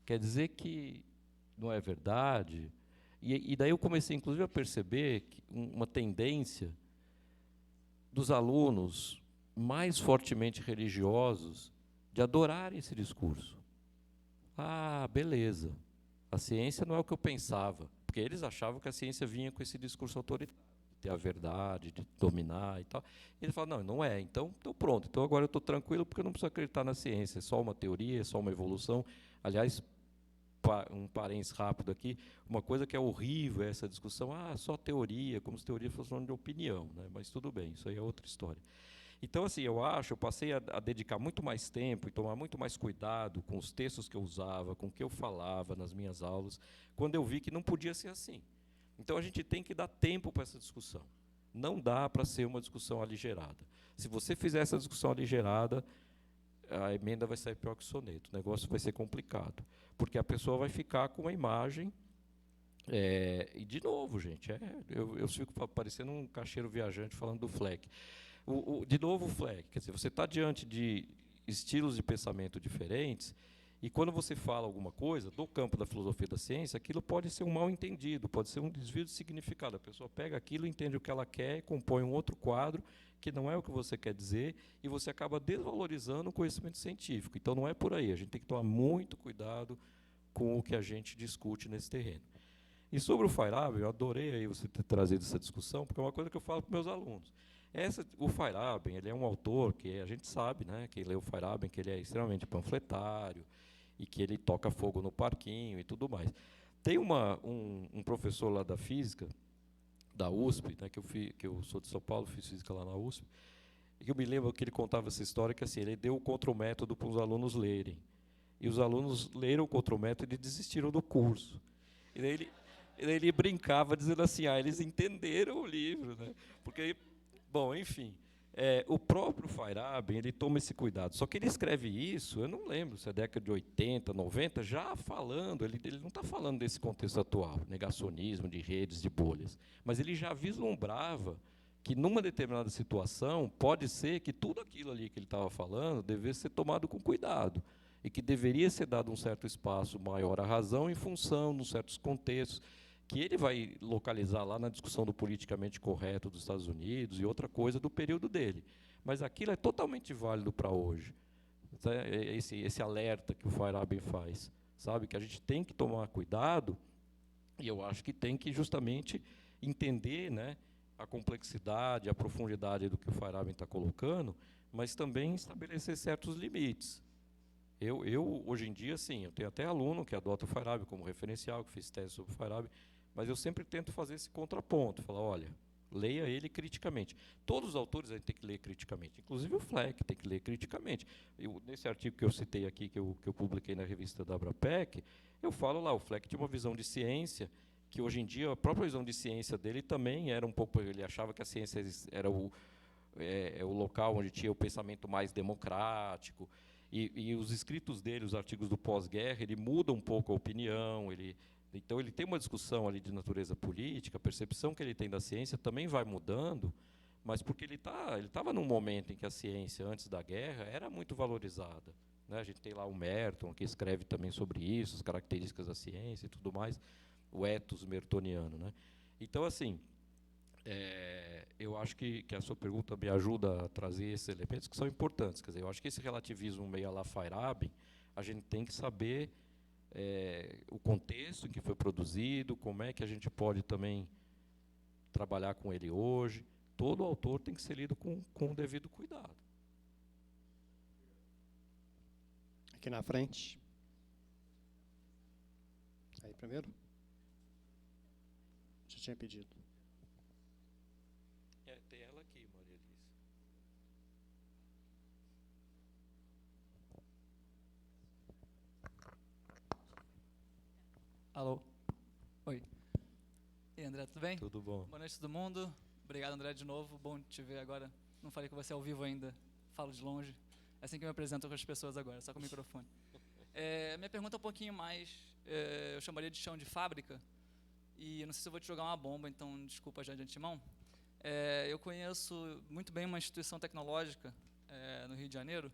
Quer dizer que não é verdade? E daí eu comecei, inclusive, a perceber que uma tendência dos alunos mais fortemente religiosos de adorarem esse discurso. Ah, beleza. A ciência não é o que eu pensava, porque eles achavam que a ciência vinha com esse discurso autoritário, de ter a verdade, de dominar e tal. E eles falam, não é. Então pronto. Então agora eu estou tranquilo porque eu não preciso acreditar na ciência. É só uma teoria, é só uma evolução. Aliás, um parênteses rápido aqui, uma coisa que é horrível é essa discussão, só teoria, como se teoria fosse uma de opinião, né? Mas tudo bem, isso aí é outra história. Então, assim, eu passei a dedicar muito mais tempo e tomar muito mais cuidado com os textos que eu usava, com o que eu falava nas minhas aulas, quando eu vi que não podia ser assim. Então, a gente tem que dar tempo para essa discussão. Não dá para ser uma discussão aligerada. Se você fizer essa discussão aligerada, a emenda vai sair pior que o soneto. O negócio vai ser complicado. Porque a pessoa vai ficar com uma imagem... e, de novo, gente, eu fico parecendo um caixeiro viajante falando do Fleck. De novo, o Fleck. Quer dizer, você está diante de estilos de pensamento diferentes, e quando você fala alguma coisa do campo da filosofia da ciência, aquilo pode ser um mal-entendido, pode ser um desvio de significado. A pessoa pega aquilo, entende o que ela quer, compõe um outro quadro, que não é o que você quer dizer, e você acaba desvalorizando o conhecimento científico. Então, não é por aí. A gente tem que tomar muito cuidado com o que a gente discute nesse terreno. E sobre o Feyerabend, eu adorei aí você ter trazido essa discussão, porque é uma coisa que eu falo para meus alunos. O Feyerabend, ele é um autor que a gente sabe, né, quem lê o Feyerabend, que ele é extremamente panfletário, e que ele toca fogo no parquinho e tudo mais. Tem um professor lá da física, da USP, né, que eu sou de São Paulo, fiz física lá na USP, e que eu me lembro que ele contava essa história, que assim, ele deu o contrométodo para os alunos lerem. E os alunos leram o contrométodo e desistiram do curso. E daí ele brincava, dizendo assim, eles entenderam o livro, né? Porque, bom, enfim, o próprio Feyerabend, ele toma esse cuidado. Só que ele escreve isso, eu não lembro se é década de 80, 90, já falando, ele não está falando desse contexto atual, negacionismo, de redes, de bolhas, mas ele já vislumbrava que, numa determinada situação, pode ser que tudo aquilo ali que ele estava falando devesse ser tomado com cuidado, e que deveria ser dado um certo espaço maior à razão em função de certos contextos, que ele vai localizar lá na discussão do politicamente correto dos Estados Unidos e outra coisa do período dele. Mas aquilo é totalmente válido para hoje. Esse alerta que o Feyerabend faz, sabe? Que a gente tem que tomar cuidado, e eu acho que tem que justamente entender, né, a complexidade, a profundidade do que o Feyerabend está colocando, mas também estabelecer certos limites. Eu hoje em dia, sim, eu tenho até aluno que adota o Feyerabend como referencial, que fez tese sobre o Feyerabend, mas eu sempre tento fazer esse contraponto, falar, olha, leia ele criticamente. Todos os autores a gente tem que ler criticamente, inclusive o Fleck tem que ler criticamente. Nesse artigo que eu citei aqui, que eu publiquei na revista da Abrapec, eu falo lá, o Fleck tinha uma visão de ciência, que hoje em dia a própria visão de ciência dele também era um pouco, ele achava que a ciência era o local onde tinha o pensamento mais democrático, e os escritos dele, os artigos do pós-guerra, ele muda um pouco a opinião, então ele tem uma discussão ali de natureza política, a percepção que ele tem da ciência também vai mudando, mas porque ele estava num momento em que a ciência, antes da guerra, era muito valorizada, né? A gente tem lá o Merton, que escreve também sobre isso, as características da ciência e tudo mais, o ethos mertoniano, né? Então, assim, eu acho que a sua pergunta me ajuda a trazer esses elementos que são importantes. Quer dizer, eu acho que esse relativismo meio à la Feyerabend, a gente tem que saber o contexto em que foi produzido, como é que a gente pode também trabalhar com ele hoje. Todo autor tem que ser lido com o devido cuidado. Aqui na frente. Aí primeiro. Já tinha pedido. Tem ela aqui, Maria Elisa. Alô? Oi. E aí, André, tudo bem? Tudo bom. Boa noite, todo mundo. Obrigado, André, de novo. Bom te ver agora. Não falei com você ao vivo ainda. Falo de longe. É assim que eu me apresento com as pessoas agora, só com o microfone. Minha pergunta é um pouquinho mais, eu chamaria de chão de fábrica. E eu não sei se eu vou te jogar uma bomba, então desculpa já de antemão. Eu conheço muito bem uma instituição tecnológica no Rio de Janeiro,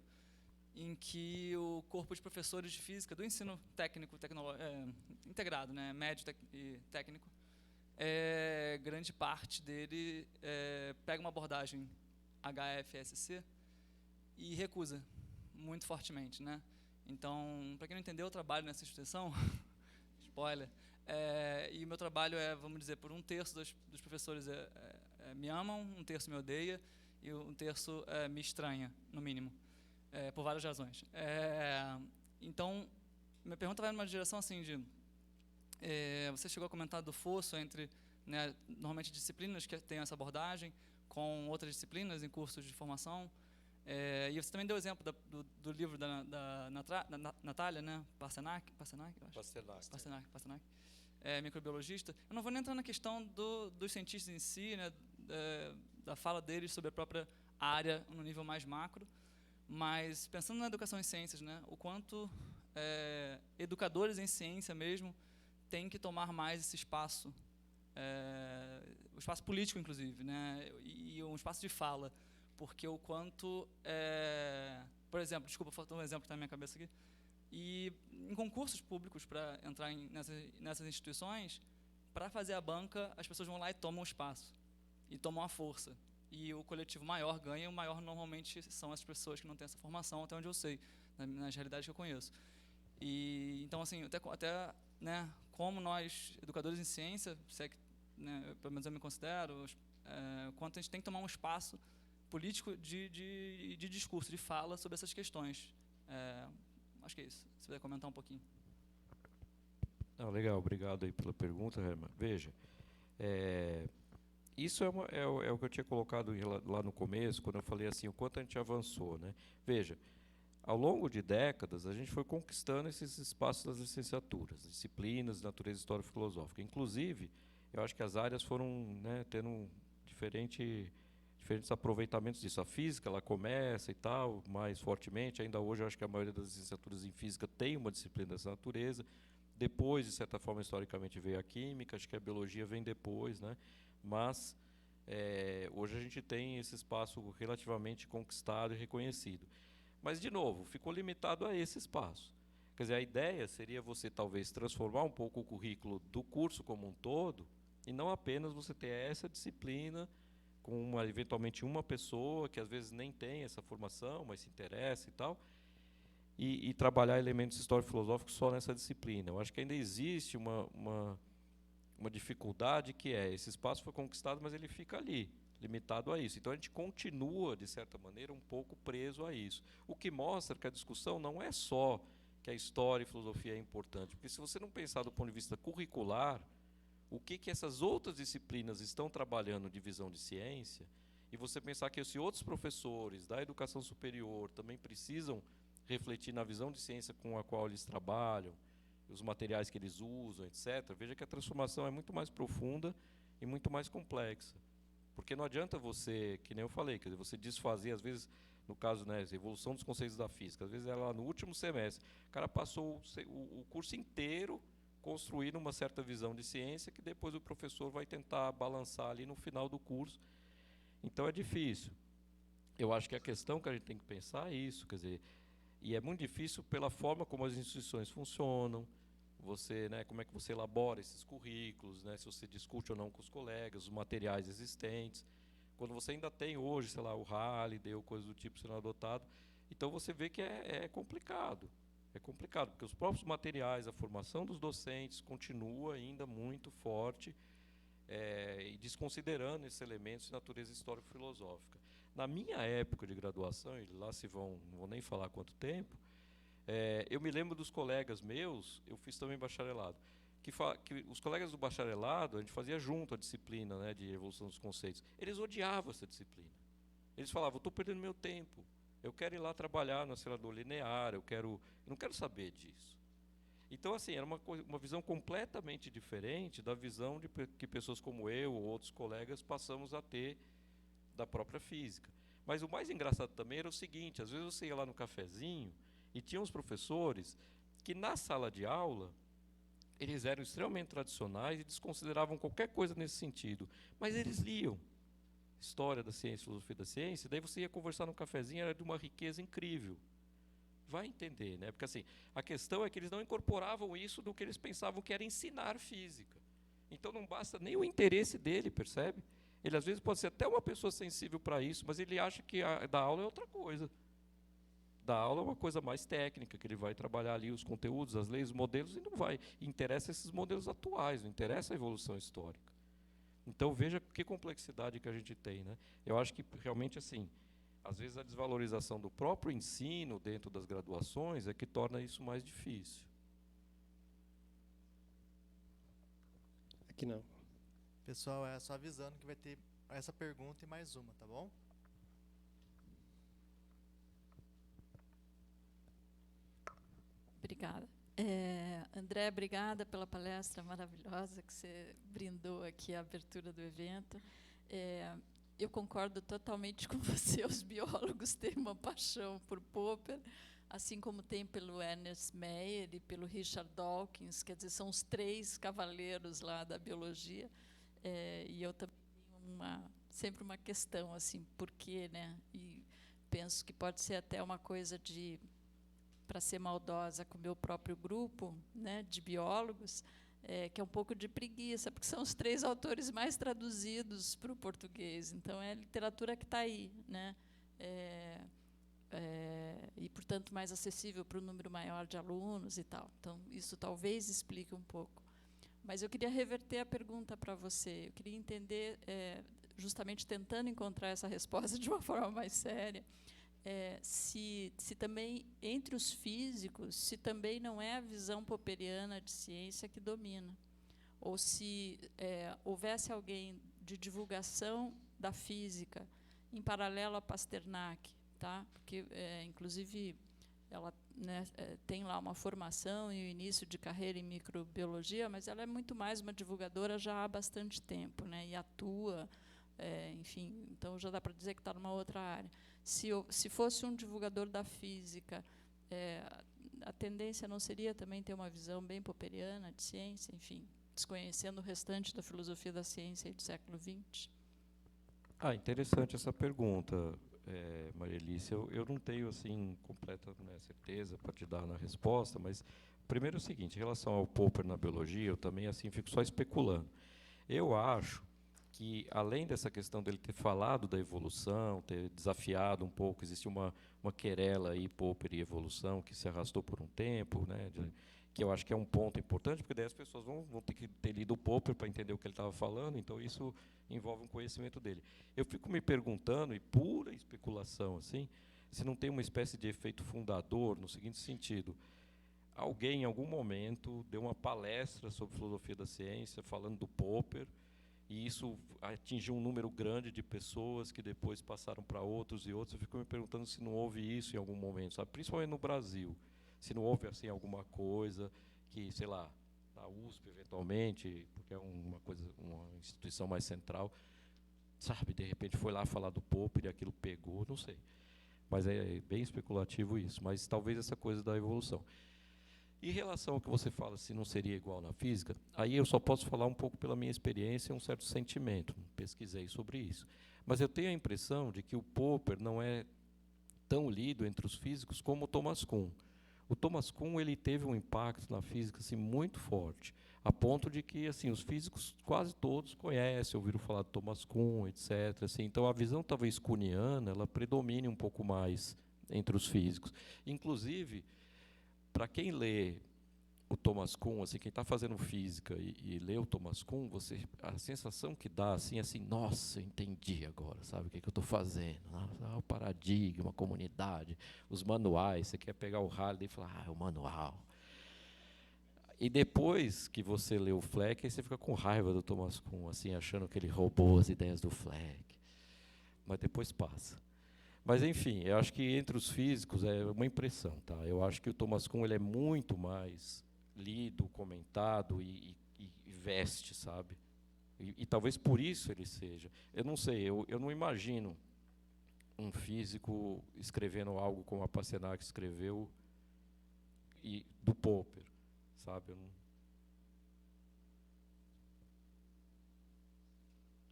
em que o corpo de professores de física do ensino técnico integrado, né, médio e técnico, grande parte dele pega uma abordagem HFSC e recusa muito fortemente, né? Então, para quem não entendeu, eu trabalho nessa instituição, spoiler, e o meu trabalho é, vamos dizer, por 1/3 dos professores me amam, 1/3 me odeia, e 1/3 me estranha, no mínimo, por várias razões. Então, minha pergunta vai numa direção assim de... você chegou a comentar do fosso entre, né, normalmente, disciplinas que têm essa abordagem com outras disciplinas em cursos de formação. E você também deu o exemplo do livro da Natália, né, Pasternak, microbiologista. Eu não vou nem entrar na questão dos cientistas em si, né, da fala deles sobre a própria área no nível mais macro, mas pensando na educação em ciências, né, o quanto educadores em ciência mesmo têm que tomar mais esse espaço, o espaço político, inclusive, né, e um espaço de fala, porque o quanto, por exemplo, desculpa, faltou um exemplo que está na minha cabeça aqui, e em concursos públicos para entrar nessas instituições, para fazer a banca, as pessoas vão lá e tomam o espaço, e tomam a força, e o coletivo maior ganha, e o maior normalmente são as pessoas que não têm essa formação, até onde eu sei, nas realidades que eu conheço. E então, assim, até né, como nós, educadores em ciência, se é que, né, pelo menos eu me considero, quanto a gente tem que tomar um espaço político de discurso, de fala sobre essas questões. Acho que é isso. Se puder comentar um pouquinho. Não, legal, obrigado aí pela pergunta, Herman. Veja, isso é o que eu tinha colocado lá no começo, quando eu falei assim, o quanto a gente avançou, né? Veja, ao longo de décadas, a gente foi conquistando esses espaços das licenciaturas, disciplinas de natureza histórico-filosófica. Inclusive, eu acho que as áreas foram, né, tendo diferentes aproveitamentos disso. A física, ela começa e tal, mais fortemente. Ainda hoje, eu acho que a maioria das licenciaturas em física tem uma disciplina dessa natureza. Depois, de certa forma, historicamente, veio a química. Acho que a biologia vem depois, né? Mas, hoje a gente tem esse espaço relativamente conquistado e reconhecido. Mas, de novo, ficou limitado a esse espaço. Quer dizer, a ideia seria você, talvez, transformar um pouco o currículo do curso como um todo, e não apenas você ter essa disciplina com eventualmente uma pessoa que às vezes nem tem essa formação, mas se interessa e tal, e trabalhar elementos histórico-filosóficos só nessa disciplina. Eu acho que ainda existe uma dificuldade que esse espaço foi conquistado, mas ele fica ali, limitado a isso. Então a gente continua, de certa maneira, um pouco preso a isso. O que mostra que a discussão não é só que a história e filosofia é importante, porque se você não pensar do ponto de vista curricular, o que essas outras disciplinas estão trabalhando de visão de ciência, e você pensar que esses outros professores da educação superior também precisam refletir na visão de ciência com a qual eles trabalham, os materiais que eles usam, etc., veja que a transformação é muito mais profunda e muito mais complexa. Porque não adianta você, que nem eu falei, quer dizer, você desfazer, às vezes, no caso, né, a evolução dos conceitos da física, às vezes é lá no último semestre, o cara passou o curso inteiro construir uma certa visão de ciência que depois o professor vai tentar balançar ali no final do curso. Então é difícil. Eu acho que a questão que a gente tem que pensar é isso, quer dizer, e é muito difícil pela forma como as instituições funcionam, você, né, como é que você elabora esses currículos, né, se você discute ou não com os colegas, os materiais existentes, quando você ainda tem hoje, sei lá, o Halliday ou coisa do tipo sendo adotado, então você vê que é complicado. É complicado, porque os próprios materiais, a formação dos docentes continua ainda muito forte, e desconsiderando esses elementos de natureza histórico-filosófica. Na minha época de graduação, e lá não vou nem falar quanto tempo, eu me lembro dos colegas meus, eu fiz também bacharelado, que os colegas do bacharelado, a gente fazia junto a disciplina, né, de evolução dos conceitos. Eles odiavam essa disciplina. Eles falavam, estou perdendo meu tempo. Eu quero ir lá trabalhar no acelerador linear, eu não quero saber disso. Então, assim, era uma visão completamente diferente da visão que pessoas como eu ou outros colegas passamos a ter da própria física. Mas o mais engraçado também era o seguinte, às vezes você ia lá no cafezinho e tinha uns professores que na sala de aula eles eram extremamente tradicionais e desconsideravam qualquer coisa nesse sentido, mas eles liam história da ciência, filosofia da ciência, daí você ia conversar no cafezinho, era de uma riqueza incrível. Vai entender, né? Porque assim, a questão é que eles não incorporavam isso no que eles pensavam que era ensinar física. Então não basta nem o interesse dele, percebe? Ele às vezes pode ser até uma pessoa sensível para isso, mas ele acha que a da aula é outra coisa. dar aula é uma coisa mais técnica, que ele vai trabalhar ali os conteúdos, as leis, os modelos, e não vai. Interessa esses modelos atuais, não interessa a evolução histórica. Então, veja que complexidade que a gente tem, né? Eu acho que, realmente, assim, às vezes a desvalorização do próprio ensino dentro das graduações é que torna isso mais difícil. Aqui não. Pessoal, é só avisando que vai ter essa pergunta e mais uma, tá bom? Obrigada. André, obrigada pela palestra maravilhosa que você brindou aqui, a abertura do evento. Eu concordo totalmente com você, os biólogos têm uma paixão por Popper, assim como tem pelo Ernest Mayr e pelo Richard Dawkins, quer dizer, são os 3 cavaleiros lá da biologia, e eu também tenho sempre uma questão, assim, por quê, né? E penso que pode ser até uma coisa de, para ser maldosa com o meu próprio grupo, né, de biólogos, que é um pouco de preguiça, porque são os 3 autores mais traduzidos para o português. Então, é a literatura que está aí, né? E, portanto, mais acessível para um número maior de alunos e tal. Então, isso talvez explique um pouco. Mas eu queria reverter a pergunta para você. Eu queria entender, justamente tentando encontrar essa resposta de uma forma mais séria, se também, entre os físicos, se também não é a visão popperiana de ciência que domina, ou se houvesse alguém de divulgação da física em paralelo a Pasternak, tá? Porque, inclusive, ela, né, tem lá uma formação e o início de carreira em microbiologia, mas ela é muito mais uma divulgadora já há bastante tempo, né, e atua, enfim, então já dá para dizer que está numa outra área. Se fosse um divulgador da física, a tendência não seria também ter uma visão bem popperiana de ciência, enfim, desconhecendo o restante da filosofia da ciência do século XX? Interessante essa pergunta, Maria Alice. Eu não tenho assim completa, né, certeza para te dar na resposta, mas primeiro é o seguinte: em relação ao Popper na biologia, eu também assim fico só especulando. Eu acho que, além dessa questão dele ter falado da evolução, ter desafiado um pouco, existe uma querela aí, Popper e evolução, que se arrastou por um tempo, né, que eu acho que é um ponto importante, porque daí as pessoas vão ter que ter lido o Popper para entender o que ele estava falando, então isso envolve um conhecimento dele. Eu fico me perguntando, e pura especulação, assim, se não tem uma espécie de efeito fundador, no seguinte sentido: alguém, em algum momento, deu uma palestra sobre filosofia da ciência, falando do Popper, e isso atingiu um número grande de pessoas que depois passaram para outros e outros. Eu fico me perguntando se não houve isso em algum momento, sabe? Principalmente no Brasil. Se não houve assim alguma coisa que, sei lá, na USP, eventualmente, porque é uma instituição mais central, sabe, de repente foi lá falar do Popper e aquilo pegou, não sei. Mas é bem especulativo isso, mas talvez essa coisa da evolução. Em relação ao que você fala, se não seria igual na física, aí eu só posso falar um pouco pela minha experiência e um certo sentimento. Pesquisei sobre isso. Mas eu tenho a impressão de que o Popper não é tão lido entre os físicos como o Thomas Kuhn. O Thomas Kuhn, ele teve um impacto na física assim, muito forte, a ponto de que assim, os físicos quase todos conhecem, ouviram falar de Thomas Kuhn, etc. Assim, então, a visão talvez kuhniana, ela predomine um pouco mais entre os físicos. Inclusive, para quem lê o Thomas Kuhn, assim, quem está fazendo física e lê o Thomas Kuhn, a sensação que dá assim, nossa, eu entendi agora, sabe o que eu estou fazendo? O paradigma, a comunidade, os manuais. Você quer pegar o Halliday e falar, é o manual. E depois que você lê o Fleck, aí você fica com raiva do Thomas Kuhn, assim, achando que ele roubou as ideias do Fleck. Mas depois passa. Mas, enfim, eu acho que entre os físicos é uma impressão, tá? Eu acho que o Thomas Kuhn ele é muito mais lido, comentado e veste, sabe? E talvez por isso ele seja. Eu não sei, eu não imagino um físico escrevendo algo como a Pasternak escreveu e do Popper, sabe? Eu não...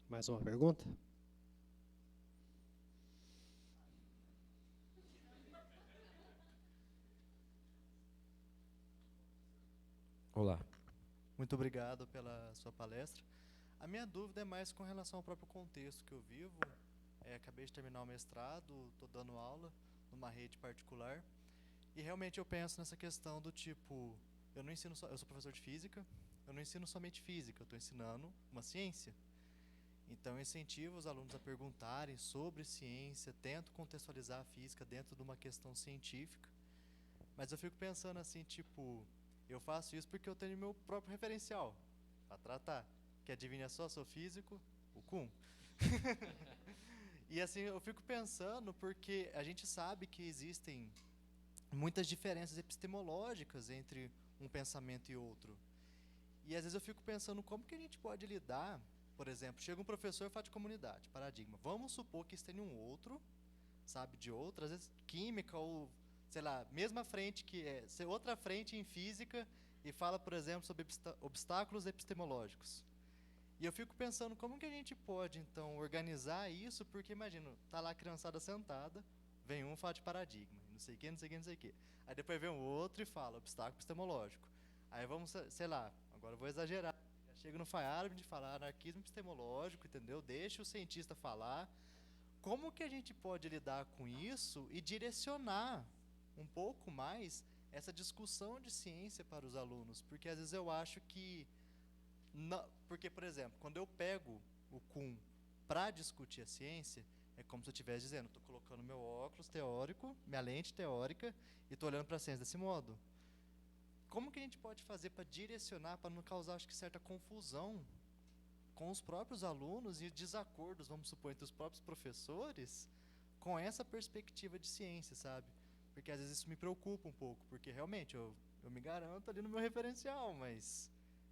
Mais uma pergunta? Olá. Muito obrigado pela sua palestra. A minha dúvida é mais com relação ao próprio contexto que eu vivo. Acabei de terminar o mestrado, estou dando aula numa rede particular. E realmente eu penso nessa questão do tipo, eu sou professor de física, eu não ensino somente física, eu estou ensinando uma ciência. Então eu incentivo os alunos a perguntarem sobre ciência, tento contextualizar a física dentro de uma questão científica. Mas eu fico pensando assim, tipo, eu faço isso porque eu tenho meu próprio referencial para tratar. Que adivinha só, sou físico, o Kuhn. E assim, eu fico pensando porque a gente sabe que existem muitas diferenças epistemológicas entre um pensamento e outro. E às vezes eu fico pensando como que a gente pode lidar, por exemplo, chega um professor e fala de comunidade, paradigma. Vamos supor que tem um outro, sabe, de outra, às vezes química ou, sei lá, mesma frente que é, outra frente em física e fala, por exemplo, sobre obstáculos epistemológicos. E eu fico pensando como que a gente pode, então, organizar isso, porque, imagina, tá lá a criançada sentada, vem um fala de paradigma, não sei o que, não sei o que, não sei o que. Aí depois vem um outro e fala obstáculo epistemológico. Aí vamos, sei lá, agora eu vou exagerar, já chega no Fayard de falar anarquismo epistemológico, entendeu? Deixa o cientista falar. Como que a gente pode lidar com isso e direcionar um pouco mais essa discussão de ciência para os alunos? Porque às vezes eu acho que porque, por exemplo, quando eu pego o Kuhn para discutir a ciência, é como se eu estivesse dizendo, estou colocando meu óculos teórico, minha lente teórica, e estou olhando para a ciência desse modo. Como que a gente pode fazer para direcionar, para não causar, acho que, certa confusão com os próprios alunos e desacordos, vamos supor, entre os próprios professores, com essa perspectiva de ciência, sabe? Porque às vezes isso me preocupa um pouco, porque realmente eu me garanto ali no meu referencial, mas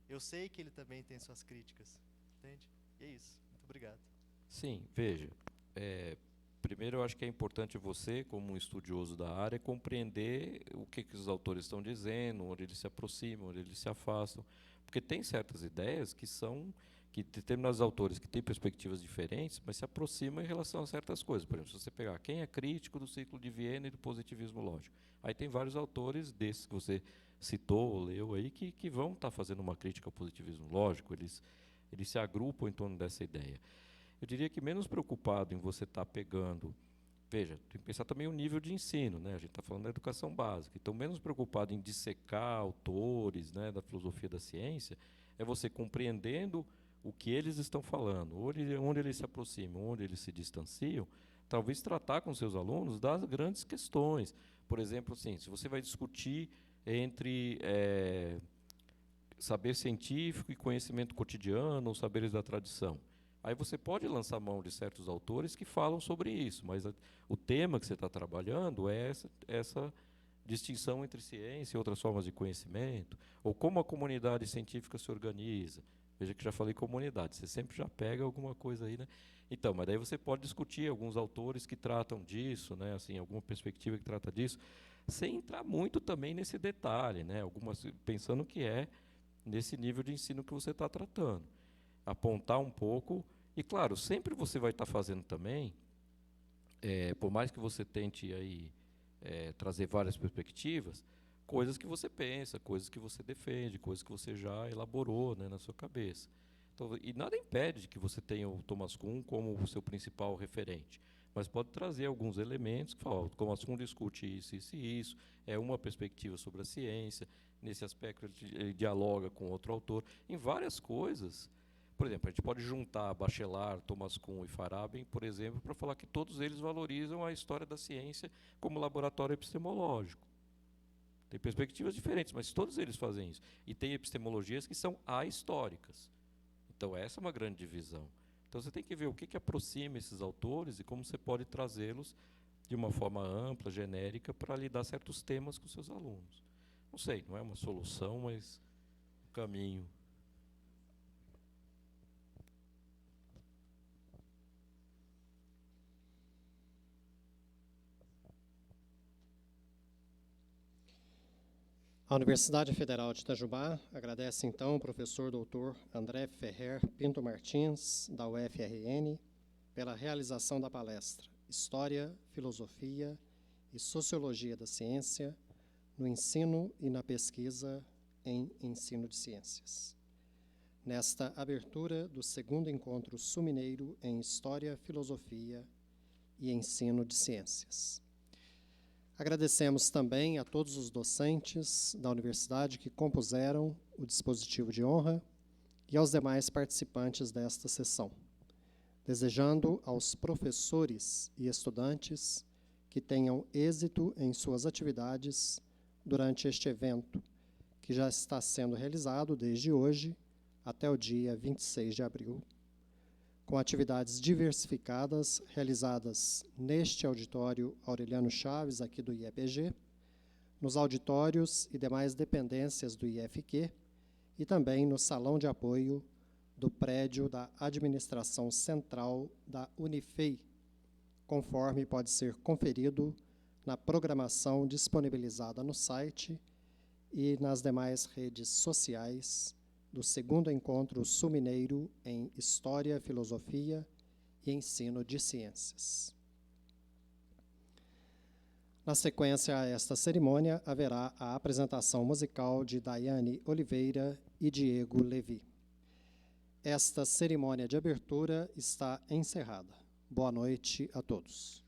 eu sei que ele também tem suas críticas, entende? E é isso. Muito obrigado. Sim, veja. Primeiro, eu acho que é importante você, como um estudioso da área, compreender o que os autores estão dizendo, onde eles se aproximam, onde eles se afastam. Porque tem certas ideias que determinados autores que têm perspectivas diferentes, mas se aproximam em relação a certas coisas. Por exemplo, se você pegar quem é crítico do ciclo de Viena e do positivismo lógico. Aí tem vários autores desses que você citou ou leu aí que vão estar fazendo uma crítica ao positivismo lógico, eles se agrupam em torno dessa ideia. Eu diria que menos preocupado em você estar pegando... Veja, tem que pensar também o nível de ensino, né? A gente está falando da educação básica. Então, menos preocupado em dissecar autores, né, da filosofia da ciência, é você compreendendo o que eles estão falando, onde eles se aproximam, onde eles se distanciam, talvez tratar com seus alunos das grandes questões. Por exemplo, assim, se você vai discutir entre saber científico e conhecimento cotidiano ou saberes da tradição, aí você pode lançar mão de certos autores que falam sobre isso, mas o tema que você está trabalhando é essa distinção entre ciência e outras formas de conhecimento, ou como a comunidade científica se organiza. Veja que já falei comunidade, você sempre já pega alguma coisa aí, né? Então, mas daí você pode discutir alguns autores que tratam disso, né? Assim, alguma perspectiva que trata disso, sem entrar muito também nesse detalhe, né? Pensando que é nesse nível de ensino que você está tratando. Apontar um pouco, e claro, sempre você vai estar fazendo também, por mais que você tente aí, trazer várias perspectivas, coisas que você pensa, coisas que você defende, coisas que você já elaborou, né, na sua cabeça. Então, e nada impede que você tenha o Thomas Kuhn como o seu principal referente, mas pode trazer alguns elementos que falam, o Thomas Kuhn discute isso, isso e isso, é uma perspectiva sobre a ciência, nesse aspecto ele dialoga com outro autor, em várias coisas. Por exemplo, a gente pode juntar Bachelard, Thomas Kuhn e Farabi, por exemplo, para falar que todos eles valorizam a história da ciência como laboratório epistemológico. Tem perspectivas diferentes, mas todos eles fazem isso. E tem epistemologias que são ahistóricas. Então, essa é uma grande divisão. Então, você tem que ver o que aproxima esses autores e como você pode trazê-los de uma forma ampla, genérica, para lidar certos temas com seus alunos. Não sei, não é uma solução, mas um caminho. A Universidade Federal de Itajubá agradece, então, o professor doutor André Ferrer Pinto Martins, da UFRN, pela realização da palestra História, Filosofia e Sociologia da Ciência no Ensino e na Pesquisa em Ensino de Ciências. Nesta abertura do segundo encontro sul-mineiro em História, Filosofia e Ensino de Ciências. Agradecemos também a todos os docentes da universidade que compuseram o dispositivo de honra e aos demais participantes desta sessão, desejando aos professores e estudantes que tenham êxito em suas atividades durante este evento, que já está sendo realizado desde hoje até o dia 26 de abril, com atividades diversificadas realizadas neste auditório Aureliano Chaves, aqui do IEPG, nos auditórios e demais dependências do IFQ, e também no salão de apoio do prédio da Administração Central da Unifei, conforme pode ser conferido na programação disponibilizada no site e nas demais redes sociais do segundo encontro sul-mineiro em História, Filosofia e Ensino de Ciências. Na sequência a esta cerimônia, haverá a apresentação musical de Daiane Oliveira e Diego Levi. Esta cerimônia de abertura está encerrada. Boa noite a todos.